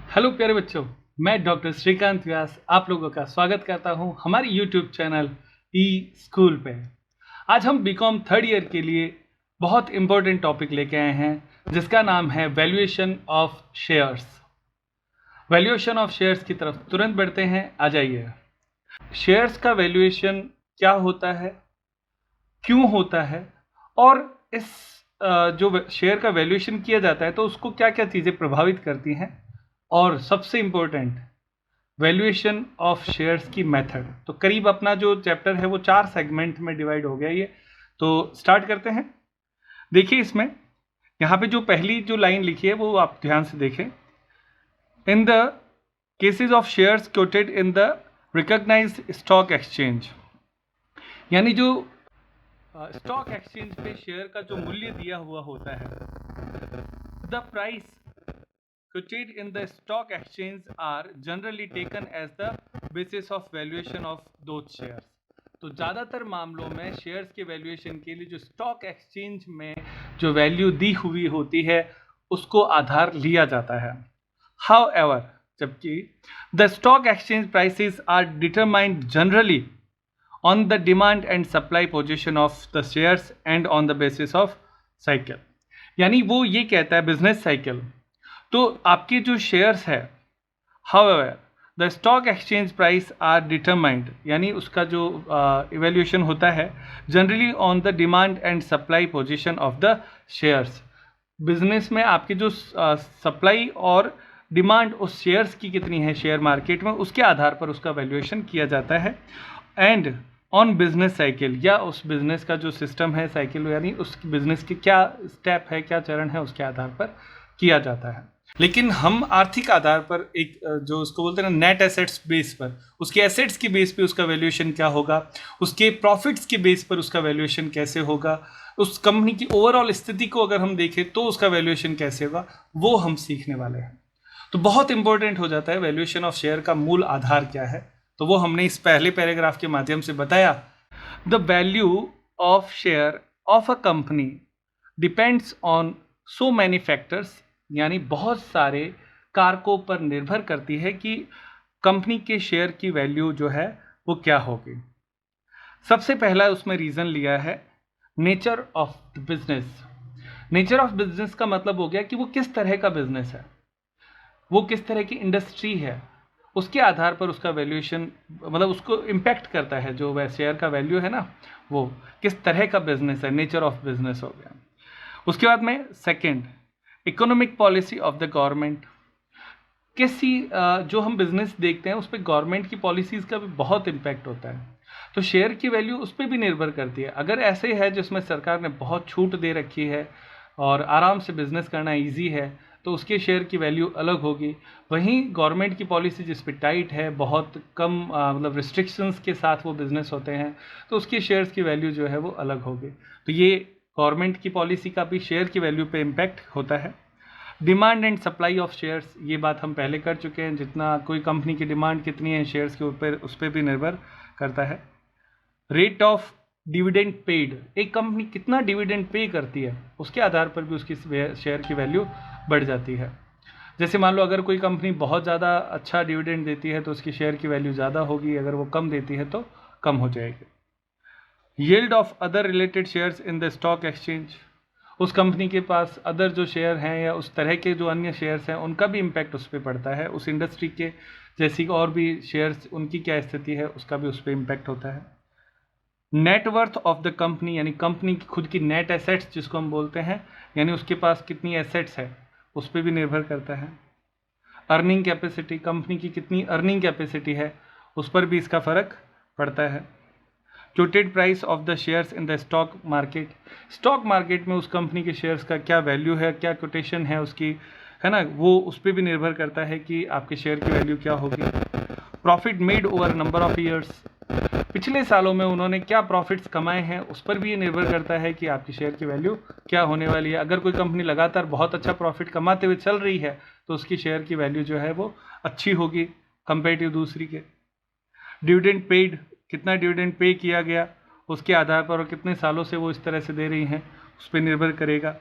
Hello प्यारे बच्चों, मैं डॉक्टर श्रीकांत व्यास आप लोगों का स्वागत करता हूं हमारी यूट्यूब चैनल ई स्कूल पे। आज हम बीकॉम थर्ड ईयर के लिए बहुत इम्पोर्टेंट टॉपिक लेके आए हैं जिसका नाम है valuation of shares. Valuation of shares की तरफ तुरंत बढ़ते हैं, आ जाइए। शेयर्स का वैल्यूएशन क्या होता है, क्यों होता है, और इस जो शेयर का वैल्यूएशन किया जाता है तो उसको क्या क्या चीज़ें प्रभावित करती हैं, और सबसे इम्पोर्टेंट वैल्यूएशन ऑफ शेयर्स की मेथड। तो करीब अपना जो चैप्टर है वो 4 सेगमेंट में डिवाइड हो गया ये। तो स्टार्ट करते हैं। देखिए इसमें यहाँ पे जो पहली जो लाइन लिखी है वो आप ध्यान से देखें। In the cases of shares quoted in the recognised stock exchange, यानी जो स्टॉक एक्सचेंज पे शेयर का जो मूल्य दिया हुआ होता है, the price quoted in the stock exchange are generally taken as the basis of valuation of those shares। तो ज़्यादातर मामलों में शेयर्स के वैल्यूएशन के लिए जो स्टॉक एक्सचेंज में जो वैल्यू दी हुई होती है उसको आधार लिया जाता है। However, जबकि the stock exchange prices are determined generally on the demand and supply position of the shares and on the basis of cycle। यानी वो ये कहता है बिजनेस साइकिल, तो आपके जो शेयर्स है however the stock exchange price are determined, यानी उसका जो इवेल्यूएशन होता है generally on the demand and supply position of the shares. Business में आपके जो सप्लाई और डिमांड उस शेयर्स की कितनी है शेयर मार्केट में, उसके आधार पर उसका वैल्यूएशन किया जाता है। एंड ऑन बिजनेस साइकिल, या उस बिजनेस का जो सिस्टम है साइकिल, यानी उस बिजनेस के क्या स्टेप है, क्या चरण है, उसके आधार पर किया जाता है। लेकिन हम आर्थिक आधार पर एक जो उसको बोलते हैं ना नेट एसेट्स बेस पर, उसके एसेट्स के बेस पे उसका वैल्यूएशन क्या होगा, उसके प्रॉफिट्स के बेस पर उसका वैल्यूएशन कैसे होगा, उस कंपनी की ओवरऑल स्थिति को अगर हम देखें तो उसका वैल्यूएशन कैसे होगा, वो हम सीखने वाले हैं। तो बहुत इंपॉर्टेंट हो जाता है वैल्यूएशन ऑफ शेयर का मूल आधार क्या है, तो वो हमने इस पहले पैराग्राफ के माध्यम से बताया। The value of share of a company depends on so many factors, यानी बहुत सारे कारकों पर निर्भर करती है कि कंपनी के शेयर की वैल्यू जो है वो क्या होगी। सबसे पहला उसमें रीज़न लिया है nature of the business. Nature of business का मतलब हो गया कि वो किस तरह का बिजनेस है, वो किस तरह की इंडस्ट्री है, उसके आधार पर उसका वैल्यूएशन मतलब उसको इम्पैक्ट करता है। जो शेयर का वैल्यू है ना, वो किस तरह का बिजनेस है, नेचर ऑफ बिजनेस हो गया। उसके बाद में second, economic policy of the government. किसी जो हम बिजनेस देखते हैं उस पर गवर्नमेंट की पॉलिसीज़ का भी बहुत इम्पैक्ट होता है, तो शेयर की वैल्यू उस पर भी निर्भर करती है। अगर ऐसे है जिसमें सरकार ने बहुत छूट दे रखी है और आराम से बिजनेस करना इजी है, तो उसके शेयर की वैल्यू अलग होगी। वहीं गवर्नमेंट की पॉलिसी जिस पे टाइट है, बहुत कम मतलब रिस्ट्रिक्शंस के साथ वो बिज़नेस होते हैं, तो उसके शेयर्स की वैल्यू जो है वो अलग होगी। तो ये गवर्नमेंट की पॉलिसी का भी शेयर की वैल्यू पे इम्पैक्ट होता है। Demand and supply of shares, ये बात हम पहले कर चुके हैं। जितना कोई कंपनी की डिमांड कितनी है शेयर्स के ऊपर, उस पर भी निर्भर करता है। रेट ऑफ डिविडेंड पेड, एक कंपनी कितना डिविडेंड पे करती है उसके आधार पर भी उसकी शेयर की वैल्यू बढ़ जाती है। जैसे मान लो अगर कोई कंपनी बहुत ज़्यादा अच्छा डिविडेंड देती है तो उसकी शेयर की वैल्यू ज़्यादा होगी, अगर वो कम देती है तो कम हो जाएगी। Yield of other related shares in the stock exchange, उस कंपनी के पास अदर जो शेयर हैं या उस तरह के जो अन्य शेयर्स हैं उनका भी इम्पैक्ट उस पर पड़ता है। उस इंडस्ट्री के जैसी और भी शेयर्स, उनकी क्या स्थिति है उसका भी उस पर इम्पैक्ट होता है। नेटवर्थ ऑफ द कंपनी, यानी कंपनी की खुद की नेट एसेट्स जिसको हम बोलते हैं, यानी उसके पास कितनी एसेट्स है उस पर भी निर्भर करता है। अर्निंग कैपेसिटी, कंपनी की कितनी अर्निंग कैपेसिटी है उस पर भी इसका फ़र्क पड़ता है। Quoted price of the shares in the stock market, stock market में उस कंपनी के शेयर्स का क्या वैल्यू है, क्या कोटेशन है उसकी, है ना, वो उस पर भी निर्भर करता है कि आपके शेयर की वैल्यू क्या होगी। Profit made over number of years, पिछले सालों में उन्होंने क्या प्रॉफिट्स कमाए हैं उस पर भी ये निर्भर करता है कि आपकी शेयर की वैल्यू क्या होने वाली है। अगर कोई कंपनी लगातार बहुत अच्छा प्रॉफिट कमाते हुए चल रही है तो उसकी शेयर की वैल्यू जो है वो अच्छी होगी कंपेरेटिव दूसरी के। डिविडेंड पेड, कितना डिविडेंड पे किया गया उसके आधार पर, और कितने सालों से वो इस तरह से दे रही हैं उस पर निर्भर करेगा।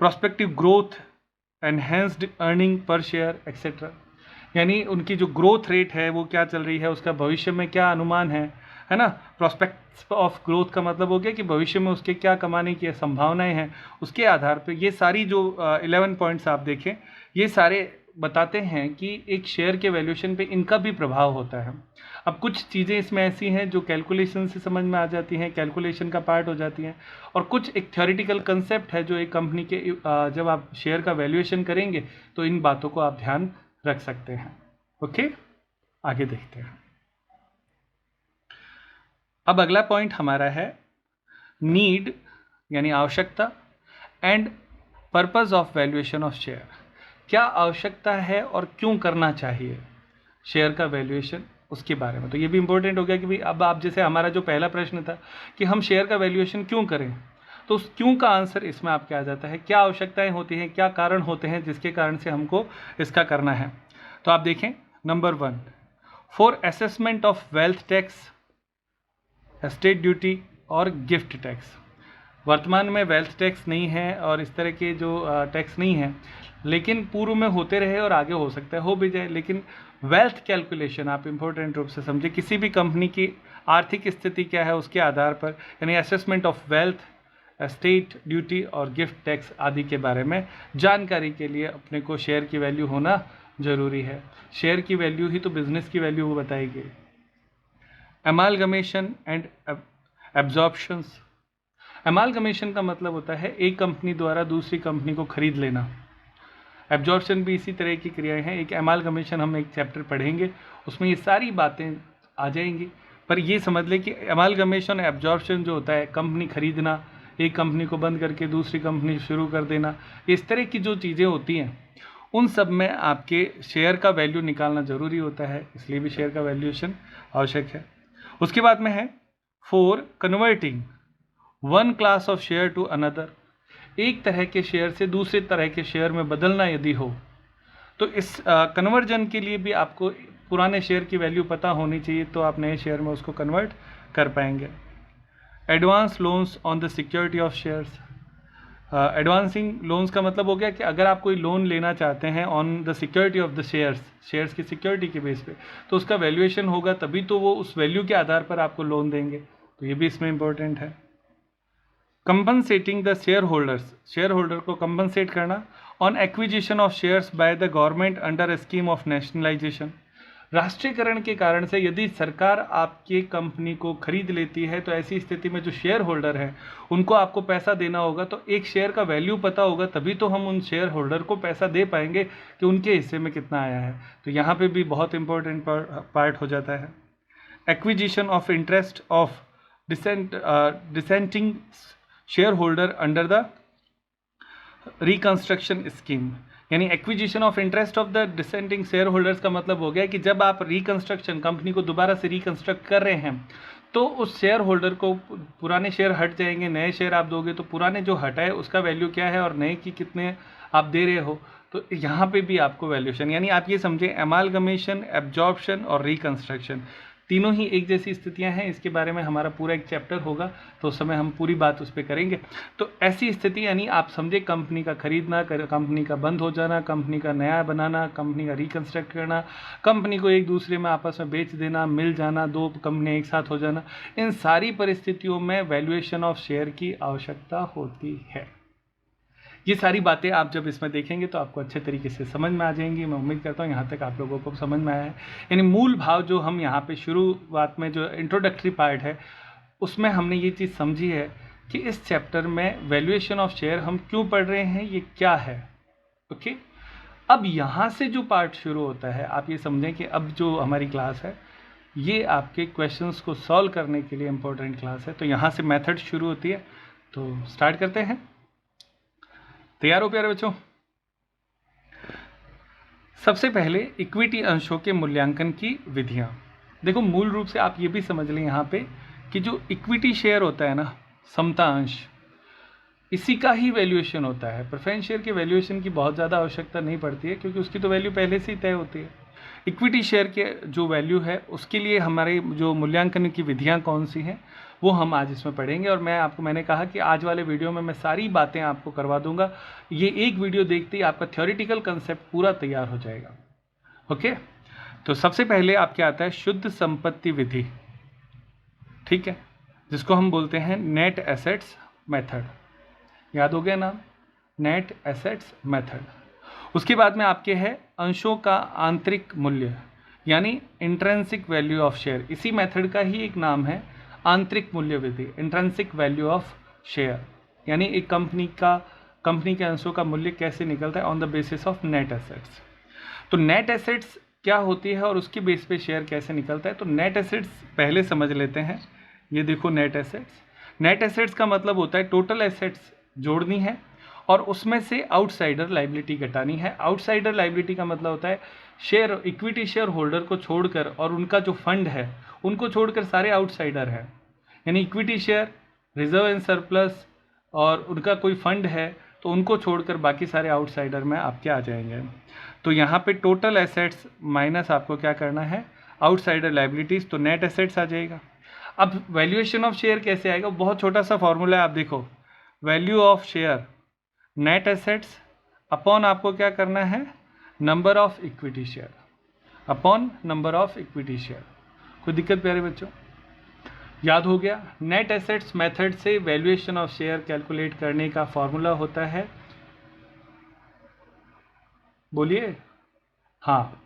Prospective growth, enhanced earning per share etcetera, यानी उनकी जो ग्रोथ रेट है वो क्या चल रही है, उसका भविष्य में क्या अनुमान है ना। प्रोस्पेक्ट्स ऑफ ग्रोथ का मतलब हो गया कि भविष्य में उसके क्या कमाने की संभावनाएं हैं, उसके आधार पर ये सारी जो 11 पॉइंट्स आप देखें, ये सारे बताते हैं कि एक शेयर के वैल्यूएशन पे इनका भी प्रभाव होता है। अब कुछ चीज़ें इसमें ऐसी हैं जो कैलकुलेशन से समझ में आ जाती हैं, कैलकुलेशन का पार्ट हो जाती हैं, और कुछ एक थ्योरेटिकल कंसेप्ट है जो एक कंपनी के जब आप शेयर का वैल्यूएशन करेंगे तो इन बातों को आप ध्यान रख सकते हैं। ओके, आगे देखते हैं। अब अगला पॉइंट हमारा है नीड, यानी आवश्यकता, and purpose of valuation of share. क्या आवश्यकता है और क्यों करना चाहिए शेयर का वैल्यूएशन, उसके बारे में। तो ये भी इंपॉर्टेंट हो गया कि भाई अब आप, जैसे हमारा जो पहला प्रश्न था कि हम शेयर का वैल्यूएशन क्यों करें, तो उस क्यों का आंसर इसमें आपके आ जाता है, क्या आवश्यकताएं होती हैं, क्या कारण होते हैं जिसके कारण से हमको इसका करना है। तो आप देखें, number 1, for assessment of wealth tax, estate duty और गिफ्ट टैक्स। वर्तमान में वेल्थ टैक्स नहीं है और इस तरह के जो टैक्स नहीं है, लेकिन पूर्व में होते रहे और आगे हो सकता है हो भी जाए। लेकिन वेल्थ कैलकुलेशन आप इंपॉर्टेंट रूप से समझे, किसी भी कंपनी की आर्थिक स्थिति क्या है उसके आधार पर, यानी assessment of wealth, estate duty और गिफ्ट टैक्स आदि के बारे में जानकारी के लिए अपने को शेयर की वैल्यू होना जरूरी है। शेयर की वैल्यू ही तो बिजनेस की वैल्यू बताएगी। एमालगमेशन एंड एब्जॉर्प्शंस। एमालगमेशन का मतलब होता है एक कंपनी द्वारा दूसरी कंपनी को खरीद लेना। एब्जॉर्प्शन भी इसी तरह की क्रियाएं हैं। एक एमालगमेशन हम एक चैप्टर पढ़ेंगे, उसमें ये सारी बातें आ जाएंगी। पर ये समझ लें कि एमालगमेशन एब्जॉर्प्शन जो होता है, कंपनी खरीदना, एक कंपनी को बंद करके दूसरी कंपनी शुरू कर देना, इस तरह की जो चीज़ें होती हैं उन सब में आपके शेयर का वैल्यू निकालना ज़रूरी होता है, इसलिए भी शेयर का वैल्यूएशन आवश्यक है। उसके बाद में है for converting one class of share to another. एक तरह के शेयर से दूसरे तरह के शेयर में बदलना यदि हो तो इस कन्वर्जन के लिए भी आपको पुराने शेयर की वैल्यू पता होनी चाहिए, तो आप नए शेयर में उसको कन्वर्ट कर पाएंगे। Advance loans on the security of shares. Advancing loans का मतलब हो गया कि अगर आप कोई लोन लेना चाहते हैं on the security of the shares की सिक्योरिटी के बेस पे, तो उसका वैल्यूएशन होगा, तभी तो वो उस वैल्यू के आधार पर आपको लोन देंगे। तो ये भी इसमें इंपॉर्टेंट है। Compensating the share holders, share holder को कंपनसेट करना on acquisition of shares by the government under A scheme of nationalisation. राष्ट्रीयकरण के कारण से यदि सरकार आपकी कंपनी को खरीद लेती है तो ऐसी स्थिति में जो शेयर होल्डर है उनको आपको पैसा देना होगा, तो एक शेयर का वैल्यू पता होगा, तभी तो हम उन शेयर होल्डर को पैसा दे पाएंगे कि उनके हिस्से में कितना आया है। तो यहाँ पे भी बहुत इंपॉर्टेंट पार्ट हो जाता है। Acquisition of interest of dissenting share holder under the reconstruction scheme, यानी acquisition of interest of the dissenting share holders का मतलब हो गया कि जब आप रिकंस्ट्रक्शन, कंपनी को दोबारा से रिकंस्ट्रक्ट कर रहे हैं, तो उस शेयर होल्डर को पुराने शेयर हट जाएंगे, नए शेयर आप दोगे, तो पुराने जो हटाए उसका वैल्यू क्या है और नए की कितने आप दे रहे हो। तो यहाँ पे भी आपको वैल्यूएशन, यानी आप ये समझें एमालगमेशन, एब्जॉर्प्शन और रिकंस्ट्रक्शन तीनों ही एक जैसी स्थितियां हैं। इसके बारे में हमारा पूरा एक चैप्टर होगा, तो उस समय हम पूरी बात उस पर करेंगे। तो ऐसी स्थिति यानी आप समझे कंपनी का खरीदना, कंपनी का बंद हो जाना, कंपनी का नया बनाना, कंपनी का रिकंस्ट्रक्ट करना, कंपनी को एक दूसरे में आपस में बेच देना, मिल जाना, दो कंपनियां एक साथ हो जाना, इन सारी परिस्थितियों में वैल्यूएशन ऑफ शेयर की आवश्यकता होती है। ये सारी बातें आप जब इसमें देखेंगे तो आपको अच्छे तरीके से समझ में आ जाएंगी। मैं उम्मीद करता हूँ यहाँ तक आप लोगों को समझ में आया है। यानी मूल भाव जो हम यहाँ पे शुरुआत में जो इंट्रोडक्टरी पार्ट है उसमें हमने ये चीज़ समझी है कि इस चैप्टर में वैल्यूएशन ऑफ शेयर हम क्यों पढ़ रहे हैं, ये क्या है। ओके, अब यहाँ से जो पार्ट शुरू होता है आप ये समझें कि अब जो हमारी क्लास है ये आपके क्वेश्चंस को सॉल्व करने के लिए इम्पोर्टेंट क्लास है। तो यहाँ से मेथड शुरू होती है, तो स्टार्ट करते हैं। तैयार हो प्यारे बच्चों? सबसे पहले इक्विटी अंशों के मूल्यांकन की विधियां। देखो, मूल रूप से आप ये भी समझ लें यहाँ पे कि जो इक्विटी शेयर होता है ना, समता अंश, इसी का ही वैल्यूएशन होता है। प्रेफरेंस शेयर के वैल्यूएशन की बहुत ज़्यादा आवश्यकता नहीं पड़ती है, क्योंकि उसकी तो वैल्यू पहले से ही तय होती है। इक्विटी शेयर के जो वैल्यू है उसके लिए हमारे जो मूल्यांकन की विधियाँ कौन सी हैं, वो हम आज इसमें पढ़ेंगे। और मैंने कहा कि आज वाले वीडियो में मैं सारी बातें आपको करवा दूंगा। ये एक वीडियो देखते ही आपका थ्योरेटिकल कंसेप्ट पूरा तैयार हो जाएगा। ओके, तो सबसे पहले आपके आता है शुद्ध संपत्ति विधि, ठीक है, जिसको हम बोलते हैं नेट एसेट्स मेथड। याद हो गया नाम, नेट एसेट्स मेथड। उसके बाद में आपके है अंशों का आंतरिक मूल्य, यानी इंट्रिंसिक वैल्यू ऑफ शेयर। इसी मेथड का ही एक नाम है आंतरिक मूल्य विधि, इंट्रिंसिक वैल्यू ऑफ शेयर, यानी एक कंपनी के अंशों का मूल्य कैसे निकलता है on the basis of net assets. तो नेट एसेट्स क्या होती है और उसके बेस पे शेयर कैसे निकलता है। तो नेट एसेट्स पहले समझ लेते हैं। ये देखो नेट एसेट्स, नेट एसेट्स का मतलब होता है टोटल एसेट्स जोड़नी है और उसमें से आउटसाइडर लाइबिलिटी घटानी है। आउटसाइडर लाइबिलिटी का मतलब होता है शेयर, इक्विटी शेयर होल्डर को छोड़कर और उनका जो फंड है उनको छोड़कर सारे आउटसाइडर हैं, यानी equity share, reserve and surplus और उनका कोई फंड है तो उनको छोड़कर बाकी सारे आउटसाइडर में आपके आ जाएंगे। तो यहाँ पे टोटल एसेट्स माइनस आपको क्या करना है आउटसाइडर लाइबिलिटीज, तो नेट एसेट्स आ जाएगा। अब वैल्यूएशन ऑफ शेयर कैसे आएगा, बहुत छोटा सा फॉर्मूला है, आप देखो value of share net assets upon आपको क्या करना है number of equity share upon number of equity share. कोई दिक्कत प्यारे बच्चों, याद हो गया। नेट एसेट्स मेथड से वैल्यूएशन ऑफ शेयर कैलकुलेट करने का फॉर्मूला होता है, बोलिए, हाँ,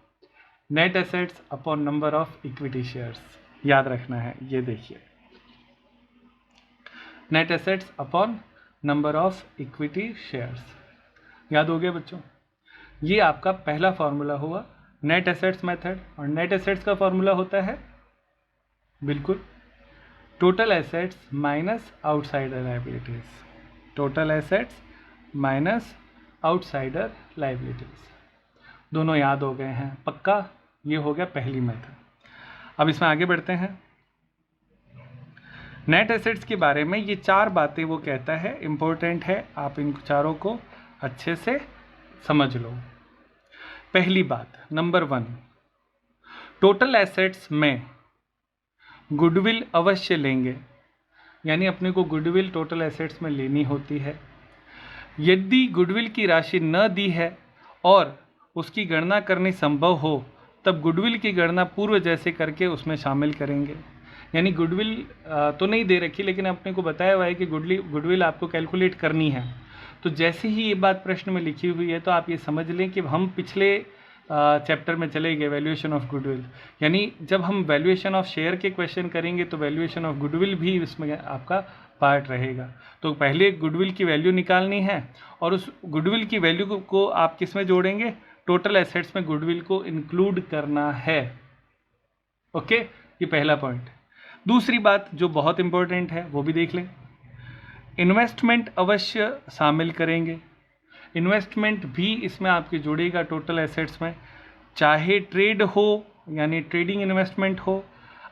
net assets upon number of equity shares, याद रखना है। ये देखिए net assets upon number of equity shares, याद हो गया बच्चों। ये आपका पहला फॉर्मूला हुआ नेट एसेट्स मेथड। और नेट एसेट्स का फॉर्मूला होता है बिल्कुल total assets minus outsider liabilities, total assets minus outsider liabilities. दोनों याद हो गए हैं पक्का। ये हो गया पहली मेथड। अब इसमें आगे बढ़ते हैं। नेट एसेट्स के बारे में ये 4 बातें वो कहता है, इंपॉर्टेंट है, आप इन चारों को अच्छे से समझ लो। पहली बात, नंबर 1, टोटल एसेट्स में गुडविल अवश्य लेंगे, यानी अपने को गुडविल टोटल एसेट्स में लेनी होती है। यदि गुडविल की राशि न दी है और उसकी गणना करनी संभव हो तब गुडविल की गणना पूर्व जैसे करके उसमें शामिल करेंगे। यानी गुडविल तो नहीं दे रखी लेकिन अपने को बताया हुआ है कि गुडविल आपको कैलकुलेट करनी है। तो जैसे ही ये बात प्रश्न में लिखी हुई है तो आप ये समझ लें कि हम पिछले चैप्टर में चले गए वैल्यूएशन ऑफ गुडविल, यानी जब हम वैल्यूएशन ऑफ शेयर के क्वेश्चन करेंगे तो वैल्यूएशन ऑफ गुडविल भी इसमें आपका पार्ट रहेगा। तो पहले गुडविल की वैल्यू निकालनी है और उस गुडविल की वैल्यू को आप किस में जोड़ेंगे, टोटल एसेट्स में गुडविल को इंक्लूड करना है। ओके, ये पहला पॉइंट। दूसरी बात जो बहुत इंपॉर्टेंट है वो भी देख लें, इन्वेस्टमेंट अवश्य शामिल करेंगे। इन्वेस्टमेंट भी इसमें आपके जुड़ेगा टोटल एसेट्स में, चाहे ट्रेड हो यानी ट्रेडिंग इन्वेस्टमेंट हो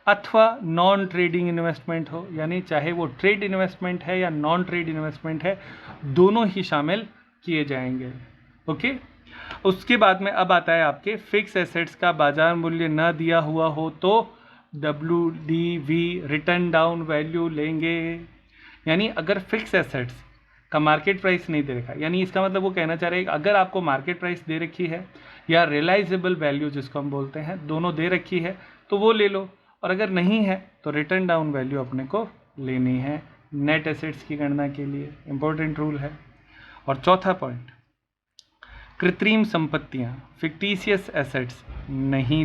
अथवा नॉन ट्रेडिंग इन्वेस्टमेंट हो, यानी चाहे वो ट्रेड इन्वेस्टमेंट है या नॉन ट्रेड इन्वेस्टमेंट है, दोनों ही शामिल किए जाएंगे। ओके, उसके बाद में अब आता है आपके फिक्स एसेट्स का बाजार मूल्य न दिया हुआ हो तो WDV रिटर्न डाउन वैल्यू लेंगे। यानी अगर फिक्स एसेट्स का मार्केट प्राइस नहीं दे रखा, यानी इसका मतलब वो कहना चाह रहे हैं कि अगर आपको मार्केट प्राइस दे रखी है या रियलाइजेबल वैल्यू जिसको हम बोलते हैं, दोनों दे रखी है तो वो ले लो, और अगर नहीं है तो रिटर्न डाउन वैल्यू अपने को लेनी है नेट एसेट्स की गणना के लिए। इंपॉर्टेंट रूल है। और चौथा पॉइंट, कृत्रिम संपत्तियां फिक्टिशियस एसेट्स नहीं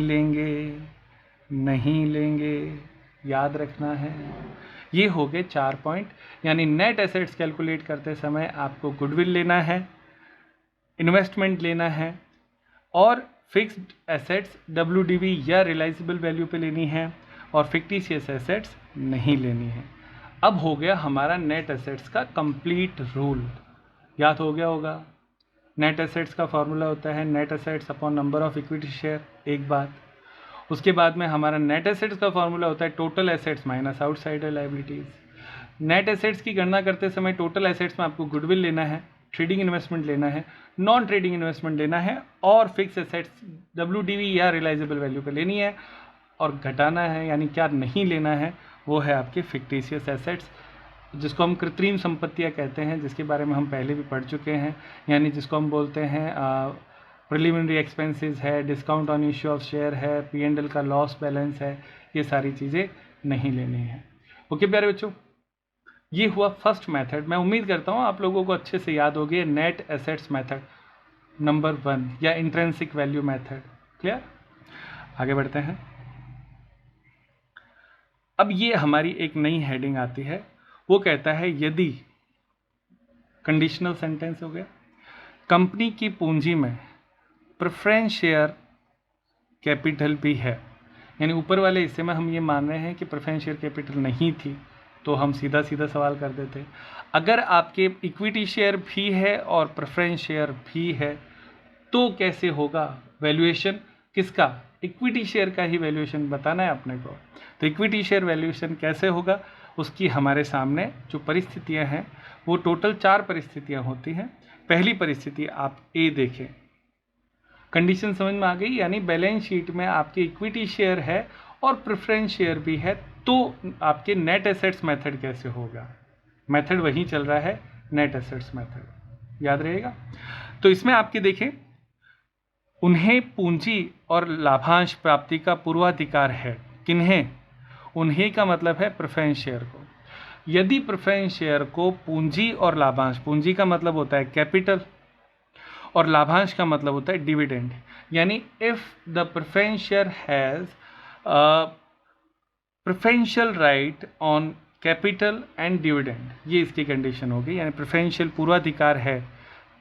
लेंगे, याद रखना है। ये हो गए 4 पॉइंट, यानी नेट एसेट्स कैलकुलेट करते समय आपको गुडविल लेना है, इन्वेस्टमेंट लेना है और फिक्स्ड एसेट्स WDV या रियलाइजेबल वैल्यू पे लेनी है और फिक्टिशियस एसेट्स नहीं लेनी है। अब हो गया हमारा नेट एसेट्स का कंप्लीट रूल, याद हो गया होगा। नेट एसेट्स का फॉर्मूला होता है net assets upon number of equity share, एक बात। उसके बाद में हमारा नेट एसेट्स का फॉर्मूला होता है total assets minus outsider liabilities. Net assets की गणना करते समय टोटल एसेट्स में आपको गुडविल लेना है, ट्रेडिंग इन्वेस्टमेंट लेना है, नॉन ट्रेडिंग इन्वेस्टमेंट लेना है और फिक्स एसेट्स WDV या रियलाइजेबल वैल्यू पे लेनी है और घटाना है, यानी क्या नहीं लेना है वो है आपके फिक्टिशियस एसेट्स, जिसको हम कृत्रिम संपत्तियां कहते हैं, जिसके बारे में हम पहले भी पढ़ चुके हैं। यानी जिसको हम बोलते हैं प्रिलिमिनरी एक्सपेंसेस है, discount on issue of share है, P&L का लॉस बैलेंस है, ये सारी चीज़ें नहीं लेनी है। ओके प्यारे बच्चों, ये हुआ फर्स्ट मेथड। मैं उम्मीद करता हूँ आप लोगों को अच्छे से याद हो गया नेट एसेट्स मेथड नंबर 1 या इंट्रिंसिक वैल्यू मेथड। क्लियर? आगे बढ़ते हैं। अब ये हमारी एक नई हेडिंग आती है, वो कहता है यदि, कंडीशनल सेंटेंस हो गया, कंपनी की पूंजी में प्रेफरेंस शेयर कैपिटल भी है, यानी ऊपर वाले हिस्से में हम ये मान रहे हैं कि प्रेफरेंस शेयर कैपिटल नहीं थी, तो हम सीधा सीधा सवाल कर देते। अगर आपके इक्विटी शेयर भी है और प्रेफरेंस शेयर भी है तो कैसे होगा वैल्यूएशन? किसका? इक्विटी शेयर का ही वैल्यूएशन बताना है अपने को। तो इक्विटी शेयर वैल्यूएशन कैसे होगा, उसकी हमारे सामने जो परिस्थितियां हैं वो टोटल 4 परिस्थितियां होती हैं। पहली परिस्थिति आप ए देखें, कंडीशन समझ में आ गई, यानी बैलेंस शीट में आपके इक्विटी शेयर है और प्रेफरेंस शेयर भी है, तो आपके नेट एसेट्स मेथड कैसे होगा? मेथड वही चल रहा है, नेट एसेट्स मेथड, याद रहेगा। तो इसमें आपके देखें, उन्हें पूंजी और लाभांश प्राप्ति का पूर्वाधिकार है। किन्हें? उन्हें का मतलब है प्रेफरेंस शेयर को। यदि प्रेफरेंस शेयर को पूंजी और लाभांश, पूंजी का मतलब होता है कैपिटल और लाभांश का मतलब होता है डिविडेंड, यानी if the preference share has preferential right on capital and dividend, ये इसकी कंडीशन होगी, यानी प्रेफरेंशियल पूर्वाधिकार है,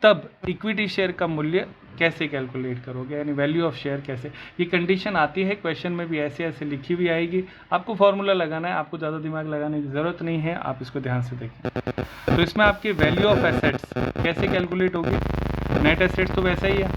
तब इक्विटी शेयर का मूल्य कैसे कैलकुलेट करोगे, यानी वैल्यू ऑफ शेयर कैसे? ये कंडीशन आती है क्वेश्चन में भी, ऐसे ऐसे लिखी भी आएगी। आपको फॉर्मूला लगाना है, आपको ज़्यादा दिमाग लगाने की ज़रूरत नहीं है, आप इसको ध्यान से देखें। तो इसमें आपकी वैल्यू ऑफ एसेट्स कैसे कैलकुलेट होगी? नेट एसेट्स तो वैसा ही है,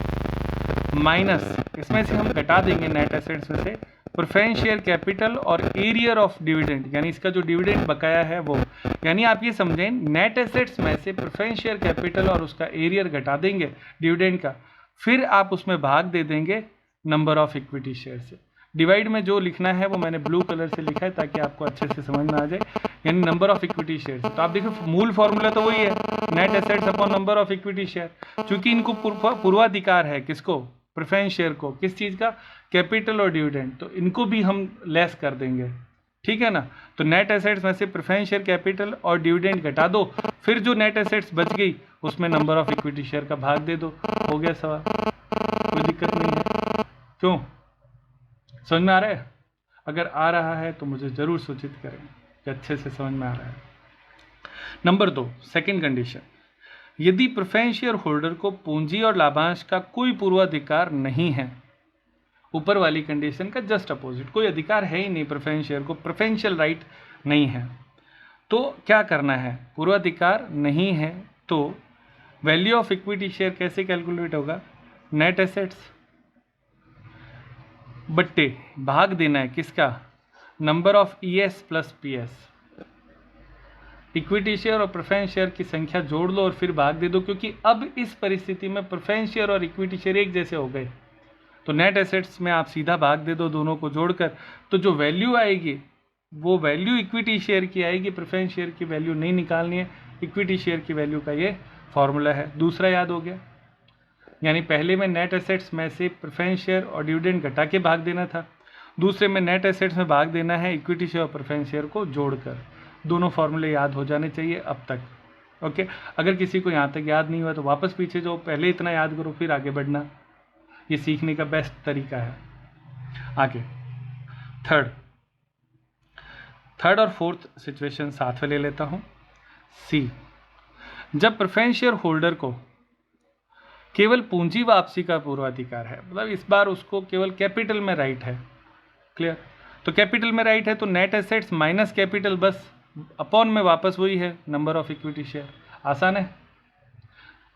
माइनस इसमें से हम घटा देंगे नेट एसेट्स में से प्रेफरेंस शेयर कैपिटल और एरियर ऑफ डिविडेंड, यानी इसका जो डिविडेंड बकाया है वो, यानी आप ये समझें नेट एसेट्स में से प्रेफरेंस शेयर कैपिटल और उसका एरियर घटा देंगे डिविडेंड का, फिर आप उसमें भाग दे देंगे नंबर ऑफ इक्विटी शेयर से। डिवाइड में जो लिखना है वो मैंने ब्लू कलर से लिखा है ताकि आपको अच्छे से समझ में आ जाए, यानी नंबर ऑफ इक्विटी शेयर। तो आप देखो मूल फॉर्मूला तो वही है, net assets upon number of equity share. चूंकि इनको पूर्वाधिकार है, किसको? प्रेफरेंस शेयर को, किस चीज़ का? कैपिटल और डिविडेंड, तो इनको भी हम लेस कर देंगे, ठीक है ना। तो नेट एसेट्स में से प्रेफरेंस शेयर कैपिटल और डिविडेंड घटा दो, फिर जो नेट एसेट्स बच गई उसमें नंबर ऑफ इक्विटी शेयर का भाग दे दो, हो गया सवाल, कोई दिक्कत नहीं है। क्यों? समझ में आ रहा है? अगर आ रहा है तो मुझे जरूर सूचित करें कि अच्छे से समझ में आ रहा है। नंबर 2, सेकंड कंडीशन, यदि प्रेफरेंस शेयर होल्डर को पूंजी और लाभांश का कोई पूर्वाधिकार नहीं है, ऊपर वाली कंडीशन का जस्ट अपोजिट, कोई अधिकार है ही नहीं प्रेफरेंस शेयर को, प्रेफरेंशियल राइट नहीं है, तो क्या करना है? पूर्वाधिकार नहीं है तो वैल्यू ऑफ इक्विटी शेयर कैसे कैलकुलेट होगा? नेट एसेट्स बट्टे भाग देना है किसका? Number of ES plus PS. Equity share और प्रेफरेंस शेयर की संख्या जोड़ लो और फिर भाग दे दो, क्योंकि अब इस परिस्थिति में प्रेफरेंस शेयर और इक्विटी शेयर एक जैसे हो गए, तो नेट एसेट्स में आप सीधा भाग दे दो दोनों को जोड़कर, तो जो वैल्यू आएगी वो वैल्यू इक्विटी शेयर की आएगी, प्रेफरेंस शेयर की वैल्यू नहीं निकालनी है, इक्विटी शेयर की वैल्यू का ये फॉर्मूला है। दूसरा याद हो गया, यानी पहले में नेट एसेट्स में से प्रेफरेंस शेयर और डिविडेंड घटा के भाग देना था, दूसरे में नेट एसेट्स में भाग देना है इक्विटी शेयर और प्रेफरेंस शेयर को जोड़कर। दोनों फॉर्मूले याद हो जाने चाहिए अब तक, ओके। अगर किसी को यहाँ तक याद नहीं हुआ तो वापस पीछे जो पहले इतना याद करो फिर आगे बढ़ना, ये सीखने का बेस्ट तरीका है। आगे थर्ड और फोर्थ सिचुएशन साथ में ले लेता हूं। सी, जब प्रेफरेंस शेयर होल्डर को केवल पूंजी वापसी का पूर्वाधिकार है, मतलब इस बार उसको केवल कैपिटल में राइट है, क्लियर। तो कैपिटल में राइट है तो नेट एसेट्स माइनस कैपिटल, बस अपॉन में वापस वही है नंबर ऑफ इक्विटी शेयर। आसान है,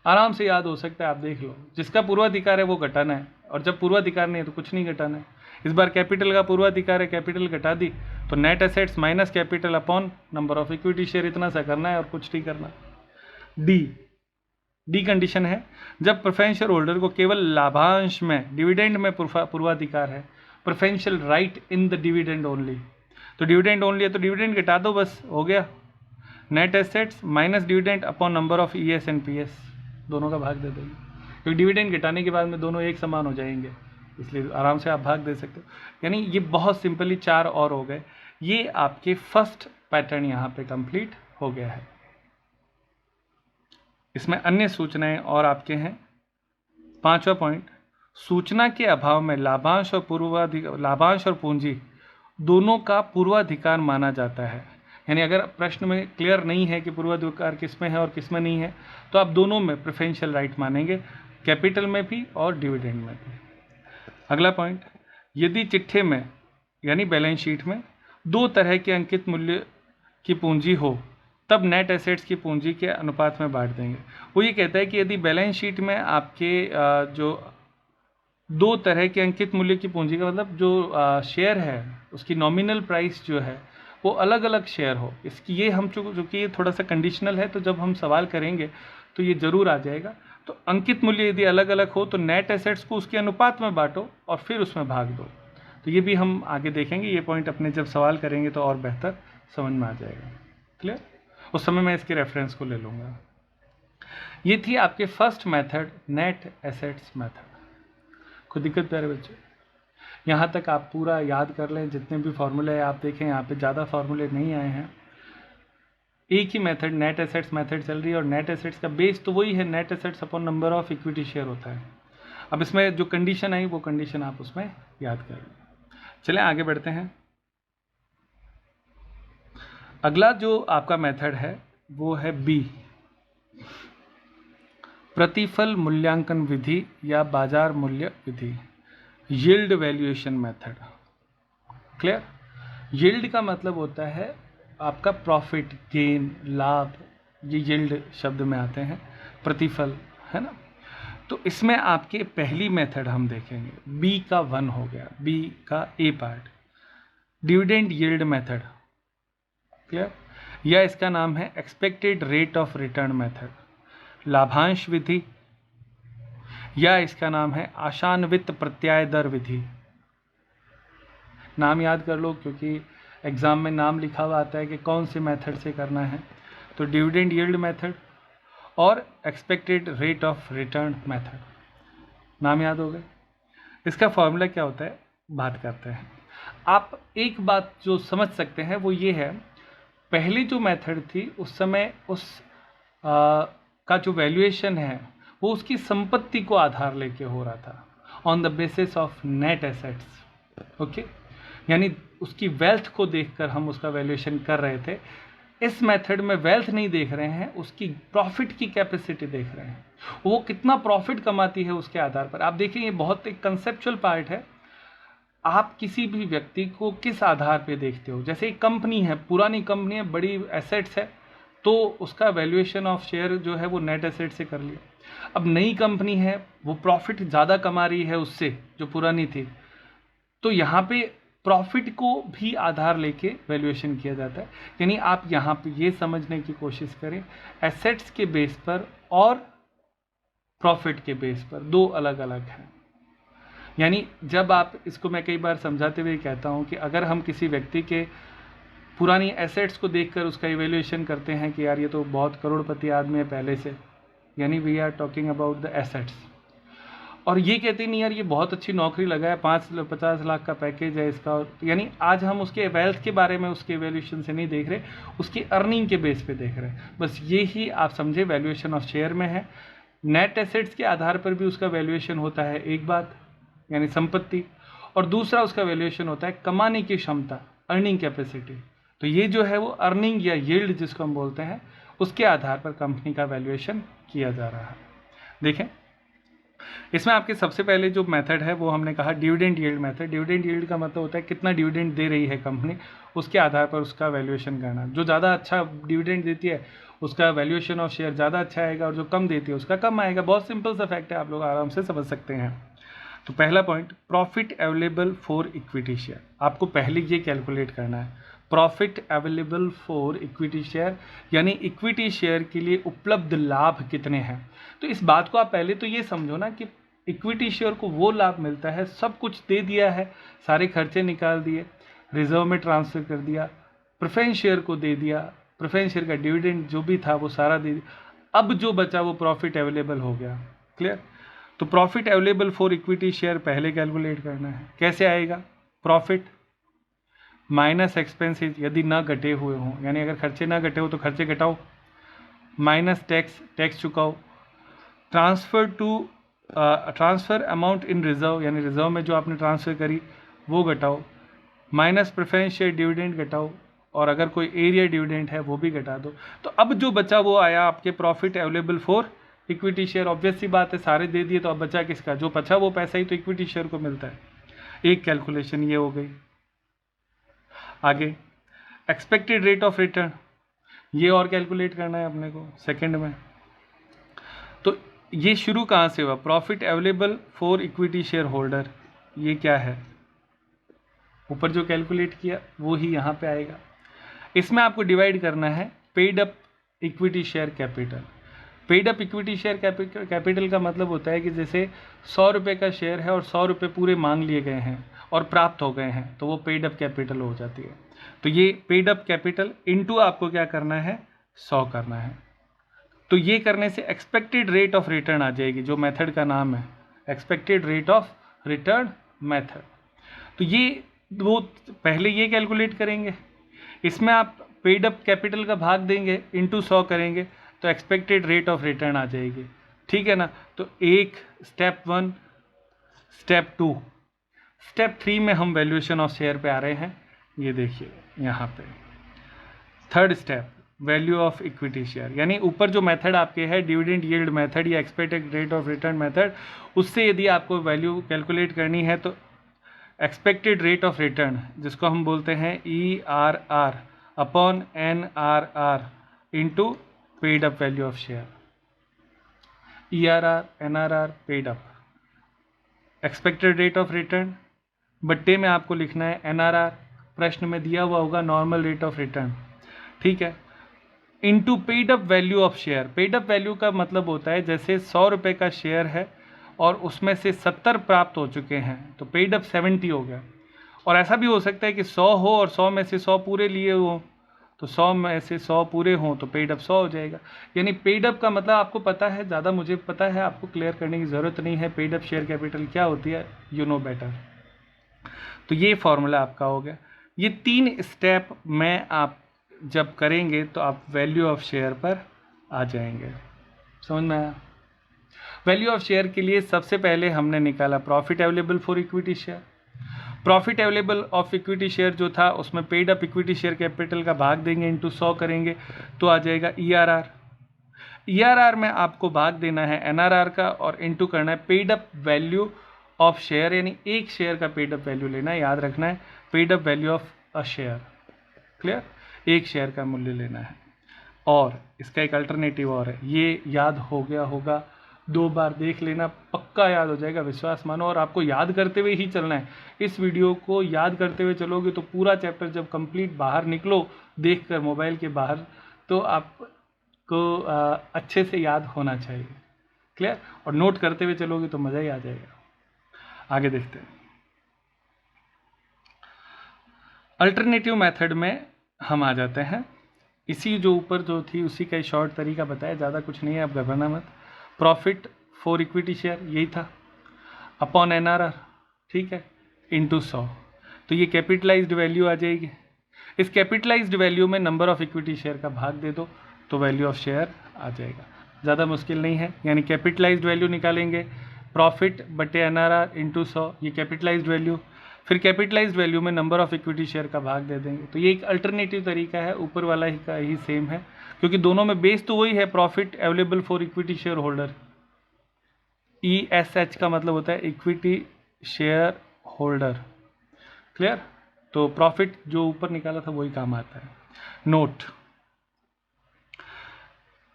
आराम से याद हो सकता है, आप देख लो। जिसका पूर्वाधिकार है वो घटाना है, और जब पूर्वाधिकार नहीं है तो कुछ नहीं घटाना है। इस बार कैपिटल का पूर्वाधिकार है, कैपिटल घटा दी तो net assets minus capital upon number of equity share, इतना सा करना है और कुछ नहीं करना। डी कंडीशन है, जब प्रेफरेंस शेयर होल्डर को केवल लाभांश में, डिविडेंड में पूर्वाधिकार है, preferential right in the dividend only. तो डिविडेंड ओनली है तो डिविडेंड घटा दो, बस हो गया। Net assets minus dividend upon number of ES and PS, दोनों का भाग दे देंगे, क्योंकि डिविडेंड घटाने के बाद में दोनों एक समान हो जाएंगे, इसलिए आराम से आप भाग दे सकते हो। यानी ये बहुत सिंपली 4 और हो गए। ये आपके फर्स्ट पैटर्न यहाँ पे कंप्लीट हो गया है। इसमें अन्य सूचनाएं और आपके हैं। 5वां पॉइंट, सूचना के अभाव में लाभांश और पूंजी दोनों का पूर्वाधिकार माना जाता है। यानी अगर प्रश्न में क्लियर नहीं है कि पूर्वाधिकार किसमें है और किसमें नहीं है, तो आप दोनों में प्रेफरेंशियल राइट मानेंगे, कैपिटल में भी और डिविडेंड में भी। अगला पॉइंट, यदि चिट्ठे में यानी बैलेंस शीट में 2 तरह के अंकित मूल्य की पूंजी हो, तब नेट एसेट्स की पूंजी के अनुपात में बांट देंगे। वो ये कहता है कि यदि बैलेंस शीट में आपके जो 2 तरह के अंकित मूल्य की पूंजी का मतलब जो शेयर है उसकी नॉमिनल प्राइस जो है वो अलग अलग शेयर हो, इसकी ये हम चूँकि ये थोड़ा सा कंडीशनल है, तो जब हम सवाल करेंगे तो ये ज़रूर आ जाएगा। तो अंकित मूल्य यदि अलग अलग हो तो नेट एसेट्स को उसके अनुपात में बांटो और फिर उसमें भाग दो। तो ये भी हम आगे देखेंगे, ये पॉइंट अपने जब सवाल करेंगे तो और बेहतर समझ में आ जाएगा। क्लियर? उस समय मैं इसके रेफरेंस को ले लूँगा। ये थी आपके first method, net assets method. कोई दिक्कत प्यारे बच्चे? यहाँ तक आप पूरा याद कर लें, जितने भी फॉर्मूले आप देखें यहाँ पे ज़्यादा फॉर्मूले नहीं आए हैं। एक ही मेथड नेट एसेट्स मेथड चल रही है और नेट एसेट्स का बेस तो वही है, net assets upon number of equity share होता है। अब इसमें जो कंडीशन आई वो कंडीशन आप उसमें याद कर लें। चलें आगे बढ़ते हैं। अगला जो आपका मेथड है वो है बी, प्रतिफल मूल्यांकन विधि या बाजार मूल्य विधि, yield valuation method. Clear? Yield का मतलब होता है आपका प्रॉफिट, गेन, लाभ, ये यील्ड शब्द में आते हैं, प्रतिफल, है ना। तो इसमें आपके पहली मेथड हम देखेंगे, बी का 1 हो गया, बी का A part, dividend yield method. Clear? या इसका नाम है expected rate of return method, लाभांश विधि, या इसका नाम है आशान्वित प्रत्याय दर विधि। नाम याद कर लो क्योंकि एग्जाम में नाम लिखा हुआ आता है कि कौन से मेथड से करना है। तो डिविडेंड यील्ड मेथड और expected rate of return method, नाम याद हो गए। इसका फॉर्मूला क्या होता है बात करते हैं। आप एक बात जो समझ सकते हैं वो ये है, पहली जो मेथड थी उस समय उस का जो वैल्यूएशन है वो उसकी संपत्ति को आधार लेके हो रहा था, on the basis of net assets. Okay, यानी उसकी वेल्थ को देखकर हम उसका वैल्यूएशन कर रहे थे। इस मेथड में वेल्थ नहीं देख रहे हैं, उसकी प्रॉफिट की कैपेसिटी देख रहे हैं, वो कितना प्रॉफिट कमाती है उसके आधार पर। आप देखिए ये बहुत एक कंसेप्चुअल पार्ट है। आप किसी भी व्यक्ति को किस आधार पे देखते हो, जैसे एक कंपनी है, पुरानी कंपनी है, बड़ी एसेट्स है, तो उसका वैल्यूएशन ऑफ शेयर जो है वो नेट एसेट से कर लिया। अब नई कंपनी है, वो प्रॉफिट ज़्यादा कमा रही है उससे जो पुरानी थी, तो यहाँ पे प्रॉफिट को भी आधार लेके वैल्यूएशन किया जाता है। यानी आप यहाँ पे ये समझने की कोशिश करें, एसेट्स के बेस पर और प्रॉफिट के बेस पर दो अलग अलग हैं। यानी जब आप इसको, मैं कई बार समझाते हुए कहता हूँ कि अगर हम किसी व्यक्ति के पुरानी एसेट्स को देखकर उसका इवैल्यूएशन करते हैं कि यार ये तो बहुत करोड़पति आदमी है पहले से, यानी we are talking about the assets, और ये कहते नहीं यार ये बहुत अच्छी नौकरी लगा है, 50 लाख का पैकेज है इसका, यानी आज हम उसके वेल्थ के बारे में उसके वैल्यूएशन से नहीं देख रहे, उसकी अर्निंग के बेस पे देख रहे हैं। बस ये ही आप समझे वैल्यूएशन ऑफ शेयर में है। नेट एसेट्स के आधार पर भी उसका वैल्यूएशन होता है, एक बात यानी संपत्ति, और दूसरा उसका वैल्यूएशन होता है कमाने की क्षमता, अर्निंग कैपेसिटी। तो ये जो है वो अर्निंग या यील्ड जिसको हम बोलते हैं, उसके आधार पर कंपनी का वैल्यूएशन किया जा रहा है। देखें इसमें आपके सबसे पहले जो मेथड है वो हमने कहा dividend yield method. Dividend yield का मतलब होता है कितना डिविडेंड दे रही है कंपनी, उसके आधार पर उसका वैल्यूएशन करना। जो ज़्यादा अच्छा डिविडेंड देती है उसका वैल्यूएशन ऑफ शेयर ज़्यादा अच्छा आएगा, और जो कम देती है उसका कम आएगा। बहुत सिंपल सा फैक्ट है, आप लोग आराम से समझ सकते हैं। तो पहला point, profit available for equity share. आपको पहले ये कैलकुलेट करना है, profit available for equity share, यानी इक्विटी शेयर के लिए उपलब्ध लाभ कितने हैं। तो इस बात को आप पहले तो ये समझो ना कि इक्विटी शेयर को वो लाभ मिलता है, सब कुछ दे दिया है, सारे खर्चे निकाल दिए, रिजर्व में ट्रांसफ़र कर दिया, प्रेफरेंस शेयर को दे दिया, प्रेफरेंस शेयर का डिविडेंड जो भी था वो सारा दे दिया, अब जो बचा वो प्रॉफिट अवेलेबल हो गया। क्लियर? तो profit available for equity share पहले कैलकुलेट करना है। कैसे आएगा? प्रॉफिट माइनस एक्सपेंसेस यदि ना घटे हुए हों, यानी अगर खर्चे ना घटे हो तो खर्चे घटाओ, माइनस टैक्स चुकाओ, ट्रांसफ़र अमाउंट इन रिजर्व, यानी रिजर्व में जो आपने ट्रांसफ़र करी वो घटाओ, माइनस प्रेफरेंस शेयर डिविडेंड घटाओ, और अगर कोई एरिया डिविडेंड है वो भी घटा दो। तो अब जो बचा वो आया आपके profit available for equity share. Obvious सी बात है, सारे दे दिए तो अब बचा किसका? जो बचा वो पैसा ही तो इक्विटी शेयर को मिलता है। एक कैलकुलेशन ये हो गई। आगे एक्सपेक्टेड रेट ऑफ रिटर्न, ये और कैलकुलेट करना है अपने को सेकंड में। तो ये शुरू कहाँ से हुआ? Profit available for equity share holder, ये क्या है? ऊपर जो कैलकुलेट किया वो ही यहाँ पे आएगा। इसमें आपको डिवाइड करना है paid up equity share capital. Paid up equity share capital का मतलब होता है कि जैसे 100 रुपये का शेयर है और 100 रुपये पूरे मांग लिए गए हैं और प्राप्त हो गए हैं, तो वो पेड अप कैपिटल हो जाती है। तो ये पेड अप कैपिटल इनटू आपको क्या करना है? 100 करना है। तो ये करने से एक्सपेक्टेड रेट ऑफ रिटर्न आ जाएगी, जो मेथड का नाम है expected rate of return method. तो ये वो पहले ये कैलकुलेट करेंगे, इसमें आप पेड अप कैपिटल का भाग देंगे, इनटू 100 करेंगे तो एक्सपेक्टेड रेट ऑफ रिटर्न आ जाएगी। ठीक है ना? तो एक स्टेप 1, स्टेप 2, स्टेप 3 में हम वैल्यूएशन ऑफ शेयर पे आ रहे हैं। ये देखिए यहाँ पे third step, value of equity share, यानी ऊपर जो मेथड आपके है डिविडेंड यील्ड मेथड या expected rate of return method, उससे यदि आपको वैल्यू कैलकुलेट करनी है तो एक्सपेक्टेड रेट ऑफ रिटर्न, जिसको हम बोलते हैं ERR upon NRR into paid up value of share. ERR NRR paid up, expected rate of return बट्टे में आपको लिखना है NRR, प्रश्न में दिया हुआ होगा नॉर्मल रेट ऑफ रिटर्न। ठीक है, into paid up value of share. Paid up value का मतलब होता है जैसे 100 रुपये का शेयर है और उसमें से 70 प्राप्त हो चुके हैं तो पेड अप 70 हो गया। और ऐसा भी हो सकता है कि 100 हो और 100 में से 100 पूरे लिए हो, तो 100 में से 100 पूरे हों तो पेड अप 100 हो जाएगा। यानी पेड अप का मतलब आपको पता है, ज़्यादा मुझे पता है, आपको क्लियर करने की ज़रूरत नहीं है। पेड अप शेयर कैपिटल क्या होती है, यू नो बेटर। तो ये फॉर्मूला आपका हो गया। ये 3 स्टेप में आप जब करेंगे तो आप वैल्यू ऑफ शेयर पर आ जाएंगे। समझ में आया? वैल्यू ऑफ शेयर के लिए सबसे पहले हमने निकाला profit available for equity share. Profit available of equity share जो था उसमें paid up equity share capital का भाग देंगे, इंटू 100 करेंगे तो आ जाएगा ERR। ERR में आपको भाग देना है NRR का और इंटू करना है paid up value of share, यानी एक शेयर का पेड अप वैल्यू लेना है। याद रखना है paid up value of a share. Clear? एक शेयर का मूल्य लेना है। और इसका एक अल्टरनेटिव और है, ये याद हो गया होगा, 2 बार देख लेना, पक्का याद हो जाएगा, विश्वास मानो। और आपको याद करते हुए ही चलना है। इस वीडियो को याद करते हुए चलोगे तो पूरा चैप्टर जब कंप्लीट बाहर निकलो देखकर मोबाइल के बाहर, तो आपको अच्छे से याद होना चाहिए। क्लियर? और नोट करते हुए चलोगे तो मज़ा ही आ जाएगा। आगे देखते हैं। अल्टरनेटिव मेथड में हम आ जाते हैं। इसी जो ऊपर जो थी उसी का शॉर्ट तरीका बताया, ज़्यादा कुछ नहीं है, आप घबराना मत। प्रॉफिट फॉर इक्विटी शेयर यही था, अपॉन NRR, ठीक है, इंटू 100। तो ये कैपिटलाइज्ड वैल्यू आ जाएगी। इस कैपिटलाइज्ड वैल्यू में नंबर ऑफ इक्विटी शेयर का भाग दे दो तो वैल्यू ऑफ शेयर आ जाएगा। ज़्यादा मुश्किल नहीं है, यानी कैपिटलाइज्ड वैल्यू निकालेंगे, प्रॉफिट बटे NRR इंटू 100, ये कैपिटलाइज्ड वैल्यू। फिर कैपिटलाइज्ड वैल्यू में नंबर ऑफ इक्विटी शेयर का भाग दे देंगे। तो ये एक अल्टरनेटिव तरीका है, ऊपर वाला ही का ही सेम है, क्योंकि दोनों में बेस तो वही है, profit available for equity share holder. ESH का मतलब होता है इक्विटी शेयर होल्डर। क्लियर? तो प्रॉफिट जो ऊपर निकाला था वही काम आता है। नोट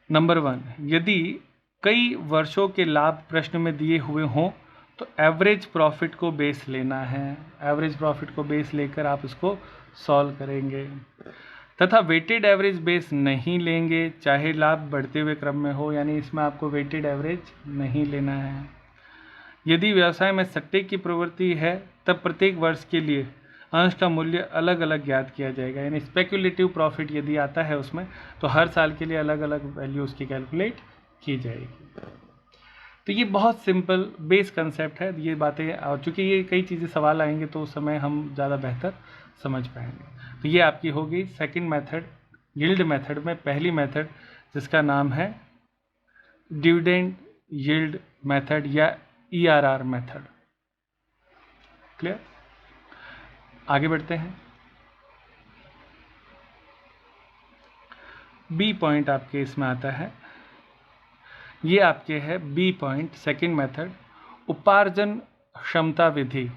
नंबर 1, यदि कई वर्षों के लाभ प्रश्न में दिए हुए हों तो एवरेज प्रॉफिट को बेस लेना है। एवरेज प्रॉफिट को बेस लेकर आप इसको सॉल्व करेंगे, तथा वेटेड एवरेज बेस नहीं लेंगे, चाहे लाभ बढ़ते हुए क्रम में हो, यानी इसमें आपको वेटेड एवरेज नहीं लेना है। यदि व्यवसाय में सट्टे की प्रवृत्ति है तब प्रत्येक वर्ष के लिए अंश का मूल्य अलग अलग ज्ञात किया जाएगा। यानी स्पेक्युलेटिव प्रॉफिट यदि आता है उसमें, तो हर साल के लिए अलग अलग वैल्यू उसकी कैलकुलेट की जाएगी। तो ये बहुत सिंपल बेस कंसेप्ट है ये बातें, और चूँकि ये कई चीज़ें सवाल आएंगे तो उस समय हम ज़्यादा बेहतर समझ पाएंगे। तो ये आपकी हो गई सेकंड मेथड, यील्ड मेथड में पहली मेथड, जिसका नाम है डिविडेंड यील्ड मेथड या ERR मेथड। क्लियर? आगे बढ़ते हैं। बी पॉइंट आपके इसमें आता है, ये आपके है बी पॉइंट सेकंड मेथड, उपार्जन क्षमता विधि,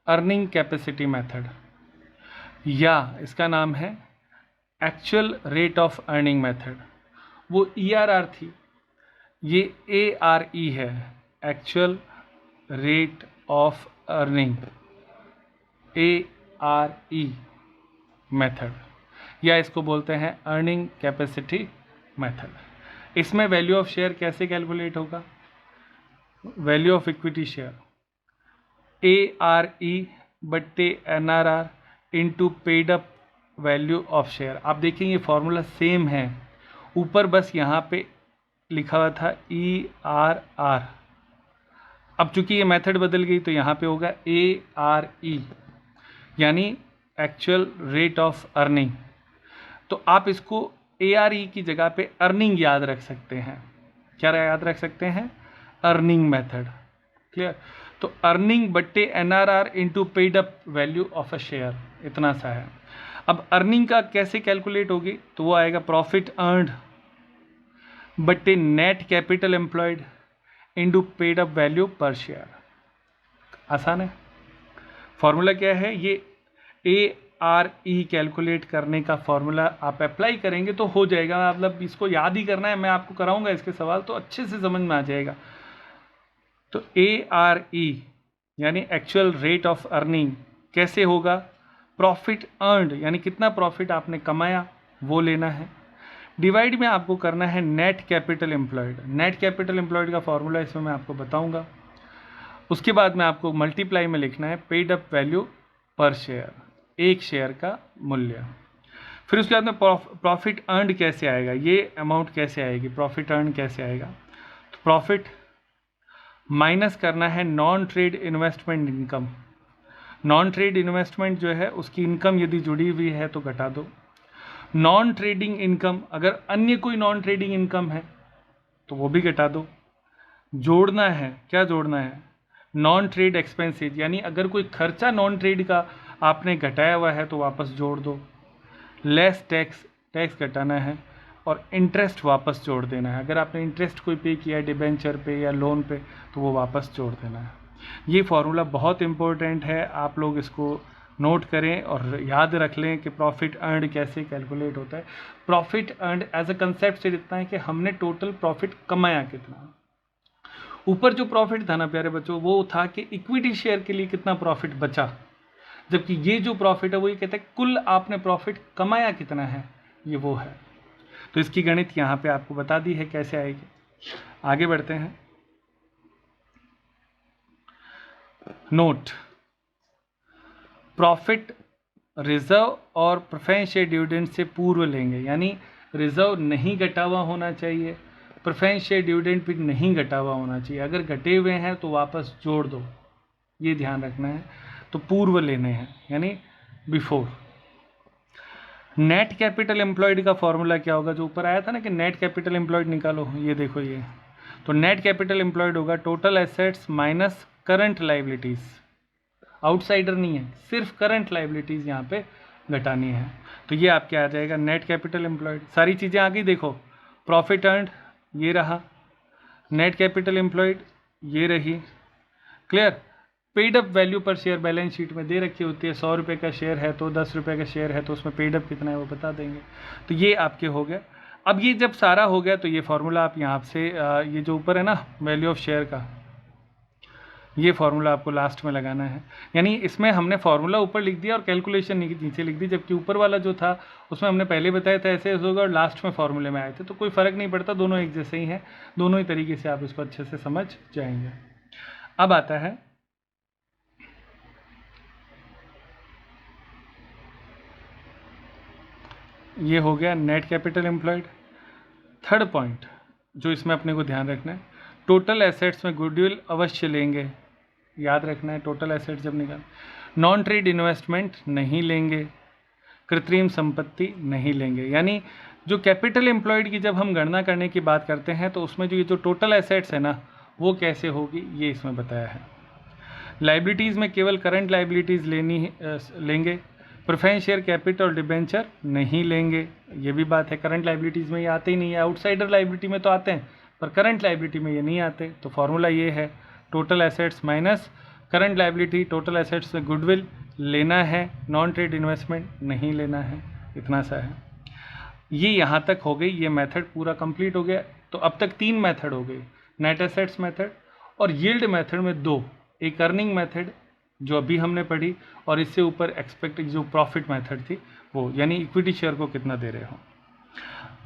अर्निंग कैपेसिटी मेथड, या इसका नाम है actual rate of earning method. वो ERR थी, ये ARE है, actual rate of earning, ARE method, या इसको बोलते हैं अर्निंग कैपेसिटी मेथड। इसमें वैल्यू ऑफ शेयर कैसे कैलकुलेट होगा? Value of equity share ARE बट्टे NRR into paid up value of share. आप देखें ये फॉर्मूला सेम है, ऊपर बस यहाँ पे लिखा हुआ था ERR। अब चूंकि ये मेथड बदल गई तो यहाँ पे होगा ARE, यानी एक्चुअल रेट ऑफ अर्निंग। तो आप इसको ARE की जगह पे अर्निंग याद रख सकते हैं। क्या याद रख सकते हैं? Earning method. क्लियर? तो अर्निंग बट्टे NRR into paid up value of a share, इतना सा है। अब अर्निंग का कैसे कैलकुलेट होगी? तो वो आएगा प्रॉफिट अर्नड बट्टे net capital employed into paid up value पर शेयर। आसान है। फॉर्मूला क्या है? ये ARE कैलकुलेट करने का फॉर्मूला आप अप्लाई करेंगे तो हो जाएगा। मतलब इसको याद ही करना है, मैं आपको कराऊंगा इसके सवाल तो अच्छे से समझ में आ जाएगा। तो ARE यानी एक्चुअल रेट ऑफ अर्निंग कैसे होगा? प्रॉफिट अर्नड यानी कितना प्रॉफिट आपने कमाया वो लेना है, डिवाइड में आपको करना है net capital employed. Net capital employed का फॉर्मूला इसमें मैं आपको बताऊंगा। उसके बाद में आपको मल्टीप्लाई में लिखना है पेड अप वैल्यू पर शेयर, एक शेयर का मूल्य। फिर उसके बाद में प्रॉफिट अर्नड कैसे आएगा, ये अमाउंट कैसे आएगी, प्रॉफिट अर्न कैसे आएगा? तो प्रॉफिट माइनस करना है non trade investment income. Non trade investment जो है उसकी इनकम यदि जुड़ी हुई है तो घटा दो। नॉन ट्रेडिंग इनकम, अगर अन्य कोई नॉन ट्रेडिंग इनकम है तो वो भी घटा दो। जोड़ना है, क्या जोड़ना है? नॉन ट्रेड एक्सपेंसेस, यानी अगर कोई खर्चा नॉन ट्रेड का आपने घटाया हुआ है तो वापस जोड़ दो। लेस टैक्स, टैक्स घटाना है, और इंटरेस्ट वापस जोड़ देना है। अगर आपने इंटरेस्ट कोई पे किया है डिबेंचर पे या लोन पे तो वो वापस जोड़ देना है। ये फॉर्मूला बहुत इंपॉर्टेंट है, आप लोग इसको नोट करें और याद रख लें कि प्रॉफिट अर्नड कैसे कैलकुलेट होता है। Profit earned as a concept से इतना है कि हमने टोटल प्रॉफिट कमाया कितना। ऊपर जो प्रॉफिट था ना प्यारे बच्चों, वो था कि इक्विटी शेयर के लिए कितना प्रॉफिट बचा, जबकि ये जो प्रॉफिट है वो ये कहते हैं कुल आपने प्रॉफिट कमाया कितना है, ये वो है। तो इसकी गणित यहाँ पे आपको बता दी है कैसे आएगी। आगे बढ़ते हैं। नोट, प्रॉफिट रिजर्व और प्रेफरेंस शेयर डिविडेंड से पूर्व लेंगे, यानी रिजर्व नहीं घटा हुआ होना चाहिए, प्रेफरेंस शेयर डिविडेंड भी नहीं घटा हुआ होना चाहिए। अगर घटे हुए हैं तो वापस जोड़ दो, ये ध्यान रखना है। तो पूर्व लेने हैं यानी बिफोर। नेट कैपिटल एम्प्लॉयड का फॉर्मूला क्या होगा? जो ऊपर आया था ना कि नेट कैपिटल एम्प्लॉयड निकालो, ये देखो ये। तो नेट कैपिटल एम्प्लॉयड होगा total assets minus current liabilities. Outsider नहीं है, सिर्फ करंट लाइबिलिटीज यहाँ पे घटानी है। तो ये आपके आ जाएगा नेट कैपिटल एम्प्लॉयड। सारी चीज़ें आ गई, देखो प्रॉफिट अर्नड ये रहा, नेट कैपिटल एम्प्लॉयड ये रही। क्लियर? पेड अप वैल्यू पर शेयर बैलेंस शीट में दे रखी होती है। 100 रुपये का शेयर है तो 10 रुपये का शेयर है तो उसमें पेड अप कितना है वो बता देंगे। तो ये आपके हो गया। अब ये जब सारा हो गया तो ये फॉर्मूला आप यहाँ से ये जो ऊपर है ना वैल्यू ऑफ शेयर का, ये फॉर्मूला आपको लास्ट में लगाना है। यानी इसमें हमने फॉर्मूला ऊपर लिख दिया और कैलकुलेशन नीचे लिख दी, जबकि ऊपर वाला जो था उसमें हमने पहले बताया था ऐसे होगा और लास्ट में फॉर्मूले में आए थे। तो कोई फ़र्क नहीं पड़ता, दोनों एक जैसे ही हैं, दोनों ही तरीके से आप इसको अच्छे से समझ जाएंगे। अब आता है ये हो गया net capital employed. Third point जो इसमें अपने को ध्यान रखना है, टोटल एसेट्स में गुडविल अवश्य लेंगे, याद रखना है टोटल एसेट्स जब निकाल। नॉन ट्रेड इन्वेस्टमेंट नहीं लेंगे, कृत्रिम संपत्ति नहीं लेंगे। यानी जो कैपिटल एम्प्लॉयड की जब हम गणना करने की बात करते हैं तो उसमें जो ये जो टोटल एसेट्स है ना वो कैसे होगी ये इसमें बताया है। लाइबिलिटीज़ में केवल करंट लाइबिलिटीज़ लेंगे, प्रेफरेंस शेयर कैपिटल और डिबेंचर नहीं लेंगे। ये भी बात है, करंट लाइबिलिटीज़ में ये आते ही नहीं है, आउटसाइडर लाइबिलिटी में तो आते हैं पर करंट लाइबिलिटी में ये नहीं आते। तो फॉर्मूला ये है, total assets minus current liability, total assets में गुडविल लेना है, नॉन ट्रेड इन्वेस्टमेंट नहीं लेना है, इतना सा है। ये यहाँ तक हो गई, ये मेथड पूरा कंप्लीट हो गया। तो अब तक 3 मेथड हो गई, नेट एसेट्स मेथड और यील्ड मेथड में 2, एक अर्निंग मेथड जो अभी हमने पढ़ी और इससे ऊपर एक्सपेक्टेड जो प्रॉफिट मेथड थी वो, यानी इक्विटी शेयर को कितना दे रहे हो।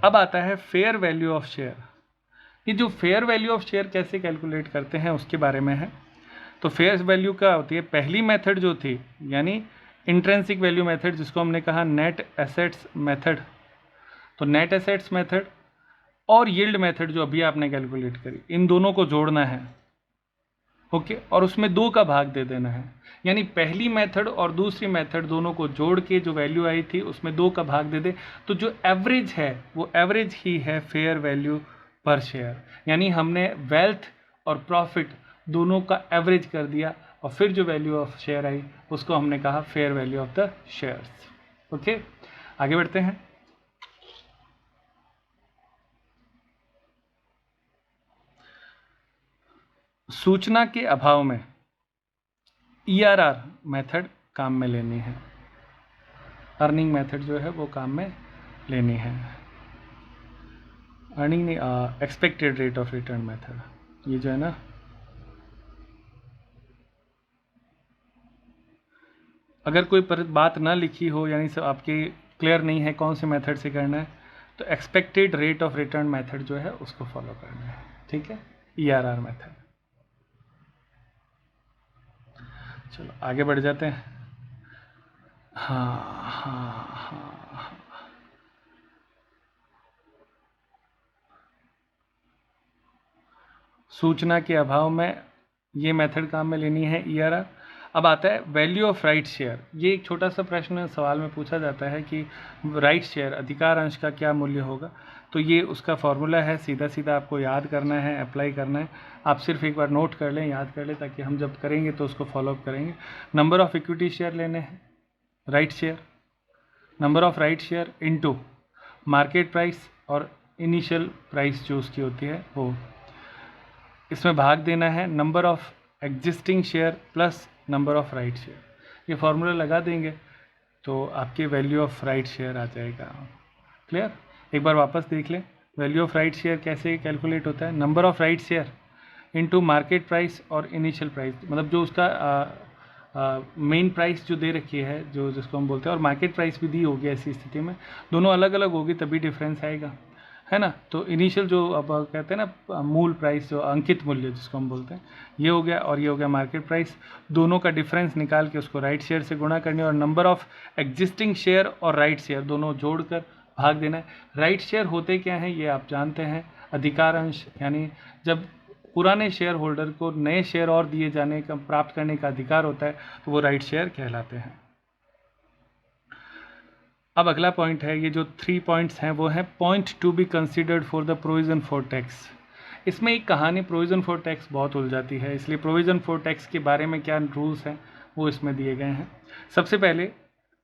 अब आता है फेयर वैल्यू ऑफ शेयर। ये जो फेयर वैल्यू ऑफ शेयर कैसे कैलकुलेट करते हैं उसके बारे में है। तो फेयर वैल्यू क्या होती है, पहली मेथड जो थी यानी इंट्रिंसिक वैल्यू मेथड जिसको हमने कहा नेट एसेट्स मेथड, तो नेट एसेट्स मेथड और यील्ड मेथड जो अभी आपने कैलकुलेट करी, इन दोनों को जोड़ना है, ओके, और उसमें 2 का भाग दे देना है। यानी पहली मेथड और दूसरी मेथड दोनों को जोड़ के जो वैल्यू आई थी उसमें 2 का भाग दे दे, तो जो एवरेज है वो एवरेज ही है फेयर वैल्यू पर शेयर। यानी हमने वेल्थ और प्रॉफिट दोनों का एवरेज कर दिया और फिर जो वैल्यू ऑफ शेयर आई उसको हमने कहा fair value of the shares. Okay, आगे बढ़ते हैं। सूचना के अभाव में ईआरआर मेथड काम में लेनी है, अर्निंग मेथड जो है वो काम में लेनी है, अर्निंग नहीं, expected rate of return method, ये जो है ना, अगर कोई बात ना लिखी हो यानी सब आपके क्लियर नहीं है कौन से मेथड से करना है तो expected rate of return method जो है उसको फॉलो करना है, ठीक है, ईआरआर मेथड। चलो आगे बढ़ जाते हैं। हाँ, सूचना के अभाव में ये मेथड काम में लेनी है ईआरआर। अब आता है वैल्यू ऑफ राइट शेयर। ये एक छोटा सा प्रश्न सवाल में पूछा जाता है कि राइट शेयर अधिकार अंश का क्या मूल्य होगा, तो ये उसका फॉर्मूला है, सीधा सीधा आपको याद करना है, अप्लाई करना है। आप सिर्फ एक बार नोट कर लें, याद कर लें, ताकि हम जब करेंगे तो उसको फॉलोअप करेंगे। नंबर ऑफ इक्विटी शेयर लेने हैं, right share, number of right share into market price और इनिशियल प्राइस जो उसकी होती है वो, इसमें भाग देना है number of existing share plus number of right share. ये फॉर्मूला लगा देंगे तो आपके वैल्यू ऑफ राइट शेयर आ जाएगा। क्लियर, एक बार वापस देख लें, वैल्यू ऑफ राइट शेयर कैसे कैलकुलेट होता है, number of right share into market price और इनिशियल प्राइस, मतलब जो उसका मेन प्राइस जो दे रखी है जो जिसको हम बोलते हैं, और मार्केट प्राइस भी दी होगी, ऐसी स्थिति में दोनों अलग अलग होगी तभी डिफरेंस आएगा, है ना। तो इनिशियल जो अब कहते हैं ना मूल प्राइस, जो अंकित मूल्य जिसको हम बोलते हैं, ये हो गया और ये हो गया मार्केट प्राइस, दोनों का डिफरेंस निकाल के उसको राइट शेयर से गुणा करनी है और नंबर ऑफ एग्जिस्टिंग शेयर और राइट शेयर दोनों जोड़कर भाग देना है। राइट शेयर होते क्या हैं ये आप जानते हैं, अधिकार अंश, यानी जब पुराने शेयर होल्डर को नए शेयर और दिए जाने का, प्राप्त करने का अधिकार होता है तो वो राइट शेयर कहलाते हैं। अब अगला पॉइंट है, ये जो 3 पॉइंट्स हैं वो हैं point to be considered for the provision for tax. इसमें एक कहानी प्रोविजन फॉर टैक्स बहुत उलझाती है, इसलिए प्रोविजन फॉर टैक्स के बारे में क्या रूल्स हैं वो इसमें दिए गए हैं। सबसे पहले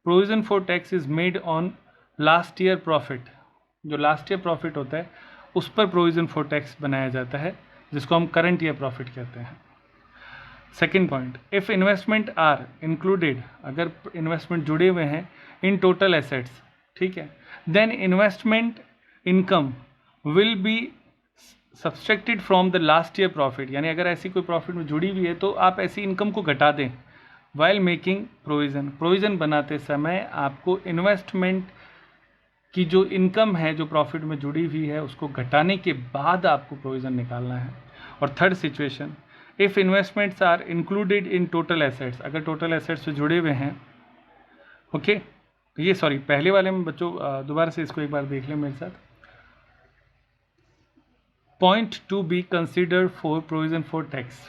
provision for tax is made on last year profit, जो लास्ट ईयर प्रॉफिट होता है उस पर प्रोविजन फॉर टैक्स बनाया जाता है, जिसको हम करंट ईयर प्रॉफिट कहते हैं। Second point, if investment are included, अगर इन्वेस्टमेंट जुड़े हुए हैं इन टोटल एसेट्स, ठीक है, then investment income will be subtracted from the last year profit, यानी अगर ऐसी कोई प्रॉफिट में जुड़ी हुई है तो आप ऐसी इनकम को घटा दें। वाइल मेकिंग प्रोविज़न, प्रोविज़न बनाते समय आपको इन्वेस्टमेंट की जो इनकम है जो प्रॉफिट में जुड़ी हुई है उसको घटाने के बाद आपको प्रोविज़न निकालना है। और third situation, if investments are included in total assets, अगर टोटल एसेट्स से जुड़े हुए हैं, ओके, ये सॉरी, पहले वाले में बच्चों दोबारा से इसको एक बार देख लें मेरे साथ। Point to be considered for provision for tax.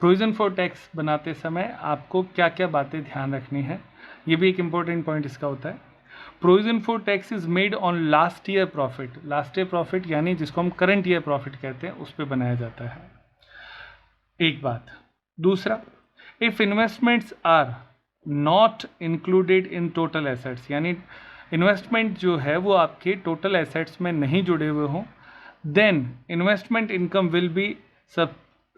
Provision for tax बनाते समय आपको क्या क्या बातें ध्यान रखनी है, ये भी एक इंपॉर्टेंट पॉइंट इसका होता है। Provision for tax is made on last year profit. Last year profit यानी जिसको हम करंट ईयर प्रॉफिट कहते हैं, उस पर बनाया जाता है, एक बात। दूसरा, if investments are not included in total assets, यानी इन्वेस्टमेंट जो है वो आपके टोटल एसेट्स में नहीं जुड़े हुए हों, then investment income will be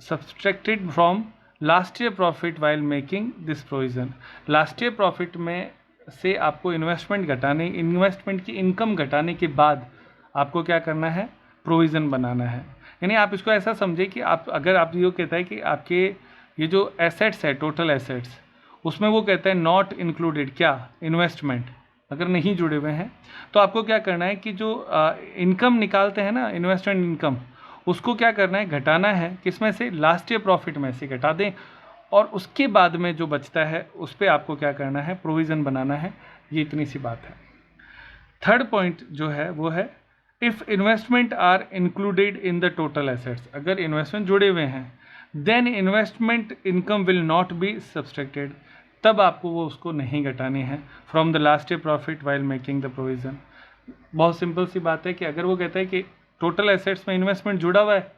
subtracted from last year profit while making this provision. Last year profit में से आपको इन्वेस्टमेंट की इनकम घटाने के बाद आपको क्या करना है, प्रोविज़न बनाना है। यानी आप इसको ऐसा समझे कि अगर आप ये कहता है कि आपके ये जो एसेट्स है, टोटल एसेट्स, उसमें वो कहता है नॉट इंक्लूडेड क्या, इन्वेस्टमेंट, अगर नहीं जुड़े हुए हैं, तो आपको क्या करना है कि जो इनकम निकालते हैं ना, इन्वेस्टमेंट इनकम, उसको क्या करना है, घटाना है। किसमें से, लास्ट ईयर प्रॉफिट में से घटा दें, और उसके बाद में जो बचता है उस पर आपको क्या करना है, प्रोविज़न बनाना है। ये इतनी सी बात है। थर्ड पॉइंट जो है वो है, if investment are included in the total assets, अगर इन्वेस्टमेंट जुड़े हुए हैं, then investment income will not be subtracted, तब आपको वो उसको नहीं घटानी है from the last year profit while making the provision. बहुत सिंपल सी बात है कि अगर वो कहता है कि टोटल एसेट्स में इन्वेस्टमेंट जुड़ा हुआ है,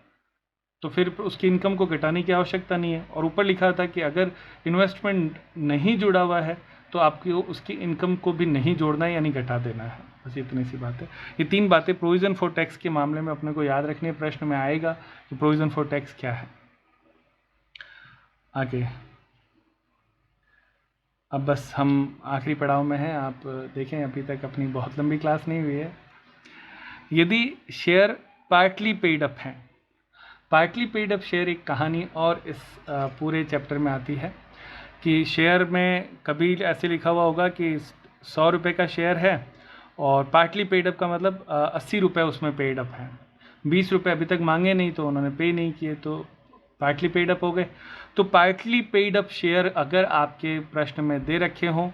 तो फिर उसकी इनकम को घटाने की आवश्यकता नहीं है। और ऊपर लिखा था कि अगर इन्वेस्टमेंट नहीं जुड़ा हुआ है तो आपको उसकी इनकम को भी नहीं जोड़ना है, यानी घटा देना है। बस इतनी सी बात है। ये तीन बातें प्रोविज़न फॉर टैक्स के मामले में अपने को याद रखनी है। प्रश्न में आएगा कि प्रोविज़न फॉर टैक्स क्या है। आगे अब बस हम आखिरी पड़ाव में हैं। आप देखें, अभी तक अपनी बहुत लंबी क्लास नहीं हुई है। यदि शेयर पार्टली पेड अप हैं, पार्टली पेड अप शेयर एक कहानी और इस पूरे चैप्टर में आती है कि शेयर में कभी ऐसे लिखा हुआ होगा कि 100 रुपये का शेयर है और पार्टली पेड अप का मतलब 80 रुपये उसमें पेड अप हैं। 20 रुपये अभी तक मांगे नहीं तो उन्होंने पे नहीं किए, तो पार्टली पेड अप हो गए। तो पार्टली पेड अप शेयर अगर आपके प्रश्न में दे रखे हों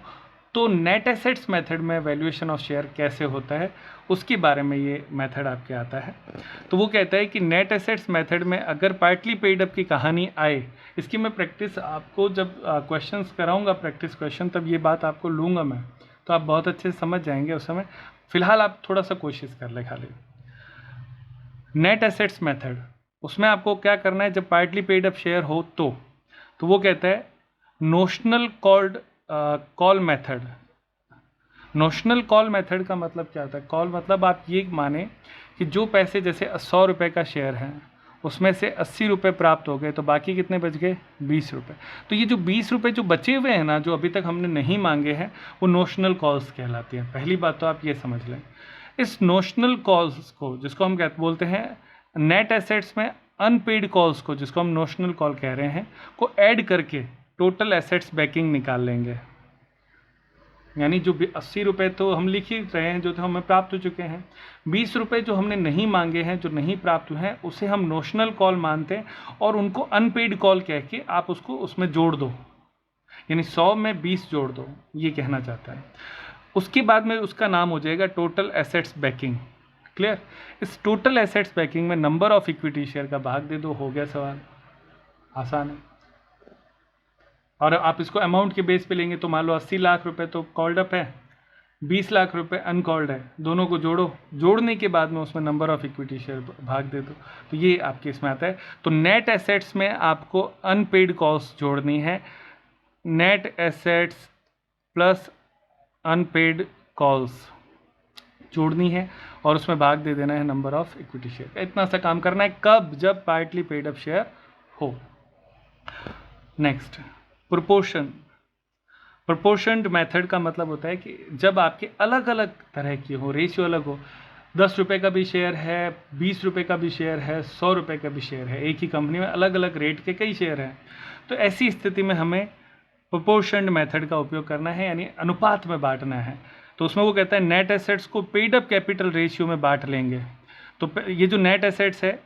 तो नेट एसेट्स मेथड में वैल्यूएशन ऑफ शेयर कैसे होता है, उसके बारे में ये मेथड आपके आता है। तो वो कहता है कि नेट एसेट्स मेथड में अगर पार्टली पेड अप की कहानी आए, इसकी मैं प्रैक्टिस आपको जब क्वेश्चंस कराऊंगा, प्रैक्टिस क्वेश्चन, तब ये बात आपको लूँगा मैं, तो आप बहुत अच्छे से समझ जाएंगे उस समय। फिलहाल आप थोड़ा सा कोशिश कर ले खाली। नेट एसेट्स मेथड, उसमें आपको क्या करना है, जब पार्टली पेड अप शेयर हो तो वो कहता है notional call method. Notional call method का मतलब क्या होता है? कॉल मतलब आप ये माने कि जो पैसे, जैसे 100 रुपये का शेयर है, उसमें से 80 रुपये प्राप्त हो गए, तो बाकी कितने बच गए? 20 रुपये। तो ये जो 20 रुपये जो बचे हुए हैं ना, जो अभी तक हमने नहीं मांगे हैं, वो नोशनल कॉल्स कहलाती हैं। पहली बात तो आप ये समझ लें। इस नोशनल कॉल्स को, जिसको हम बोलते हैं नेट एसेट्स में अनपेड कॉल्स को, जिसको हम नोशनल कॉल कह रहे हैं, को ऐड करके टोटल एसेट्स बैकिंग निकाल लेंगे। यानी जो 80 रुपये तो हम लिख ही रहे हैं, जो तो हमें प्राप्त हो चुके हैं, 20 रुपये जो हमने नहीं मांगे हैं, जो नहीं प्राप्त हुए हैं, उसे हम नोशनल कॉल मानते हैं और उनको अनपेड कॉल कह के आप उसको उसमें जोड़ दो, यानी 100 में 20 जोड़ दो, ये कहना चाहता है। उसके बाद में उसका नाम हो जाएगा टोटल एसेट्स बैकिंग। क्लियर? इस टोटल एसेट्स बैकिंग में नंबर ऑफ इक्विटी शेयर का भाग दे दो, हो गया सवाल। आसान है। और आप इसको अमाउंट के बेस पे लेंगे तो मान लो 80 लाख रुपए तो कॉल्ड अप है, 20 लाख रुपए अनकॉल्ड है, दोनों को जोड़ो, जोड़ने के बाद में उसमें नंबर ऑफ इक्विटी शेयर भाग दे दो, तो ये आपके इसमें आता है। तो नेट एसेट्स में आपको अनपेड कॉल्स जोड़नी है, net assets plus unpaid calls जोड़नी है और उसमें भाग दे देना है नंबर ऑफ इक्विटी शेयर। इतना सा काम करना है। कब? जब पार्टली पेड अप शेयर हो। नेक्स्ट, प्रोपोर्शनड मेथड का मतलब होता है कि जब आपके अलग अलग तरह की हो, रेशियो अलग हो, 10 रुपये का भी शेयर है, 20 रुपये का भी शेयर है, 100 रुपये का भी शेयर है, एक ही कंपनी में अलग अलग रेट के कई शेयर हैं, तो ऐसी स्थिति में हमें प्रोपोर्शनड मेथड का उपयोग करना है, यानी अनुपात में बांटना है। तो उसमें वो कहता है नेट एसेट्स को पेड अप कैपिटल रेशियो में बांट लेंगे। तो ये जो नेट एसेट्स है,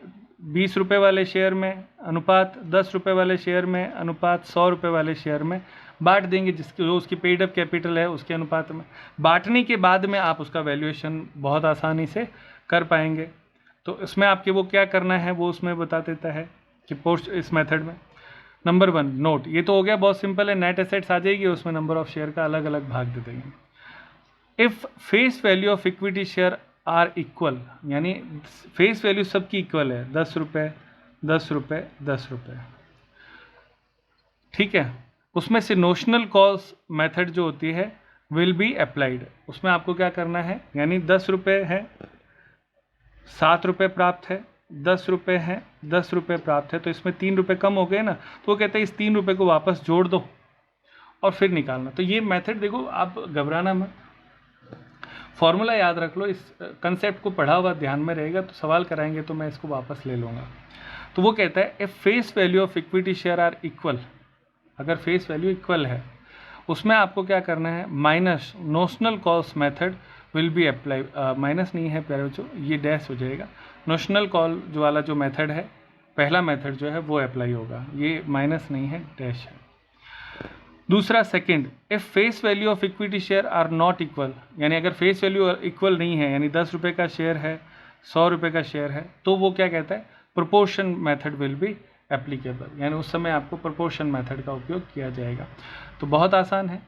20 रुपये वाले शेयर में अनुपात 10 रुपये वाले शेयर में अनुपात 100 रुपये वाले शेयर में बांट देंगे, जिसकी जो उसकी पेड अप कैपिटल है उसके अनुपात में। बांटने के बाद में आप उसका वैल्यूएशन बहुत आसानी से कर पाएंगे। तो इसमें आपके वो क्या करना है वो उसमें बता देता है कि पोस्ट इस मेथड में। नंबर 1 नोट, ये तो हो गया, बहुत सिंपल है, नेट एसेट्स आ जाएगी, उसमें नंबर ऑफ शेयर का अलग अलग भाग दे देंगे। If face value of equity share are equal, यानी फेस वैल्यू सबकी इक्वल है, 10 रुपये 10 रुपये 10 रुपये, ठीक है, उसमें से नोशनल कॉल्स मेथड जो होती है विल बी अप्लाइड। उसमें आपको क्या करना है, यानी 10 रुपये है, 7 रुपये प्राप्त है, 10 रुपये है, 10 रुपये प्राप्त है, तो इसमें 3 रुपये कम हो गए ना, तो वो कहते हैं इस 3 रुपये को वापस जोड़ दो और फिर निकालना। तो ये मेथड देखो, आप घबराना मत, फॉर्मूला याद रख लो, इस कंसेप्ट को पढ़ा हुआ ध्यान में रहेगा, तो सवाल कराएंगे तो मैं इसको वापस ले लूँगा। तो वो कहता है if face value of equity share are equal, अगर फेस वैल्यू इक्वल है, उसमें आपको क्या करना है, minus notional calls method will be apply, minus नहीं है प्यारे बच्चों, ये डैश हो जाएगा, नोशनल कॉल जो वाला जो मेथड है, पहला मेथड जो है वो अप्लाई होगा, ये माइनस नहीं है डैश है। दूसरा second, if face value of equity share are not equal, यानी अगर फेस वैल्यू इक्वल नहीं है, यानी 10 रुपये का शेयर है, 100 रुपये का शेयर है, तो वो क्या कहता है, proportion method will be applicable, यानी उस समय आपको प्रोपोर्शन मेथड का उपयोग किया जाएगा। तो बहुत आसान है,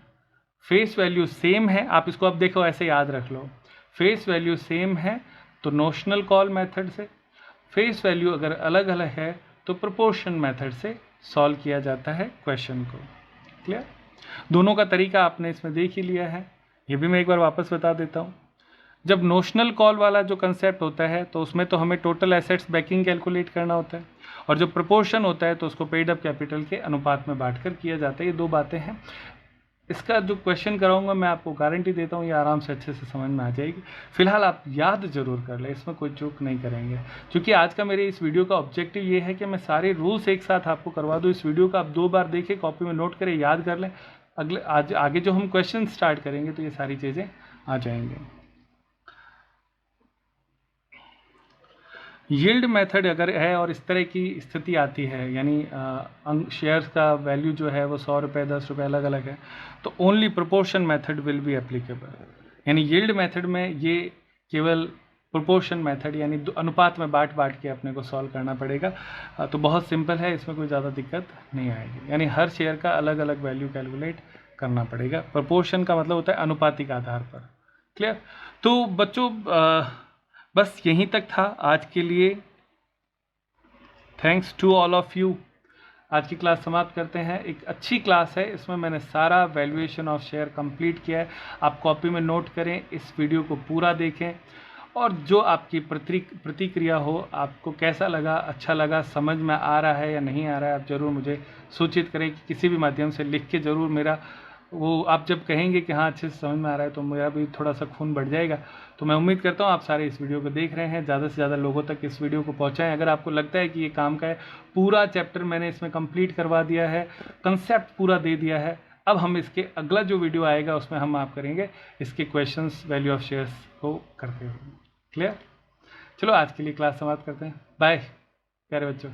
फेस वैल्यू सेम है, आप इसको अब देखो ऐसे याद रख लो, फेस वैल्यू सेम है तो नोशनल कॉल मेथड से, फेस वैल्यू अगर अलग अलग है तो प्रोपोर्शन मेथड से सॉल्व किया जाता है क्वेश्चन को। क्लियर? दोनों का तरीका आपने इसमें देख ही लिया है, ये भी मैं एक बार वापस बता देता हूँ। जब नोशनल कॉल वाला जो कंसेप्ट होता है तो उसमें तो हमें टोटल एसेट्स बैकिंग कैलकुलेट करना होता है, और जब प्रोपोर्शन होता है तो उसको पेड अप कैपिटल के अनुपात में बांटकर किया जाता है। ये दो बातें हैं। इसका जो क्वेश्चन कराऊंगा मैं आपको गारंटी देता हूँ ये आराम से अच्छे से समझ में आ जाएगी। फिलहाल आप याद जरूर कर लें, इसमें कोई चूक नहीं करेंगे, क्योंकि आज का मेरे इस वीडियो का ऑब्जेक्टिव ये है कि मैं सारे रूल्स एक साथ आपको करवा दूँ। इस वीडियो को आप 2 बार देखें, कॉपी में नोट करें, याद कर लें, आज आगे जो हम क्वेश्चन स्टार्ट करेंगे तो ये सारी चीज़ें आ जाएंगे। यील्ड मेथड अगर है और इस तरह की स्थिति आती है, यानी शेयर्स का वैल्यू जो है वो 100 रुपये 10 रुपये अलग अलग है, तो only proportion method will be applicable. यानी यील्ड मेथड में ये केवल प्रोपोर्शन मेथड यानी अनुपात में बांट के अपने को सॉल्व करना पड़ेगा। तो बहुत सिंपल है, इसमें कोई ज़्यादा दिक्कत नहीं आएगी। यानी हर शेयर का अलग अलग वैल्यू कैलकुलेट करना पड़ेगा। प्रोपोर्शन का मतलब होता है अनुपातिक आधार पर। क्लियर? तो बच्चों बस यहीं तक था आज के लिए। Thanks to all of you. आज की क्लास समाप्त करते हैं। एक अच्छी क्लास है, इसमें मैंने सारा वैल्यूएशन ऑफ शेयर कंप्लीट किया है। आप कॉपी में नोट करें, इस वीडियो को पूरा देखें, और जो आपकी प्रतिक्रिया हो, आपको कैसा लगा, अच्छा लगा, समझ में आ रहा है या नहीं आ रहा है, आप ज़रूर मुझे सूचित करें कि किसी भी माध्यम से लिख के ज़रूर। मेरा वो आप जब कहेंगे कि हाँ अच्छे से समझ में आ रहा है तो मेरा भी थोड़ा सा खून बढ़ जाएगा। तो मैं उम्मीद करता हूँ आप सारे इस वीडियो को देख रहे हैं, ज़्यादा से ज़्यादा लोगों तक इस वीडियो को पहुँचाएं। अगर आपको लगता है कि ये काम का है, पूरा चैप्टर मैंने इसमें कंप्लीट करवा दिया है, कंसेप्ट पूरा दे दिया है, अब हम इसके अगला जो वीडियो आएगा उसमें हम आप करेंगे इसके क्वेश्चंस वैल्यू ऑफ शेयर्स को करते हुए। क्लियर? चलो आज के लिए क्लास समाप्त करते हैं। बाय प्यारे बच्चों।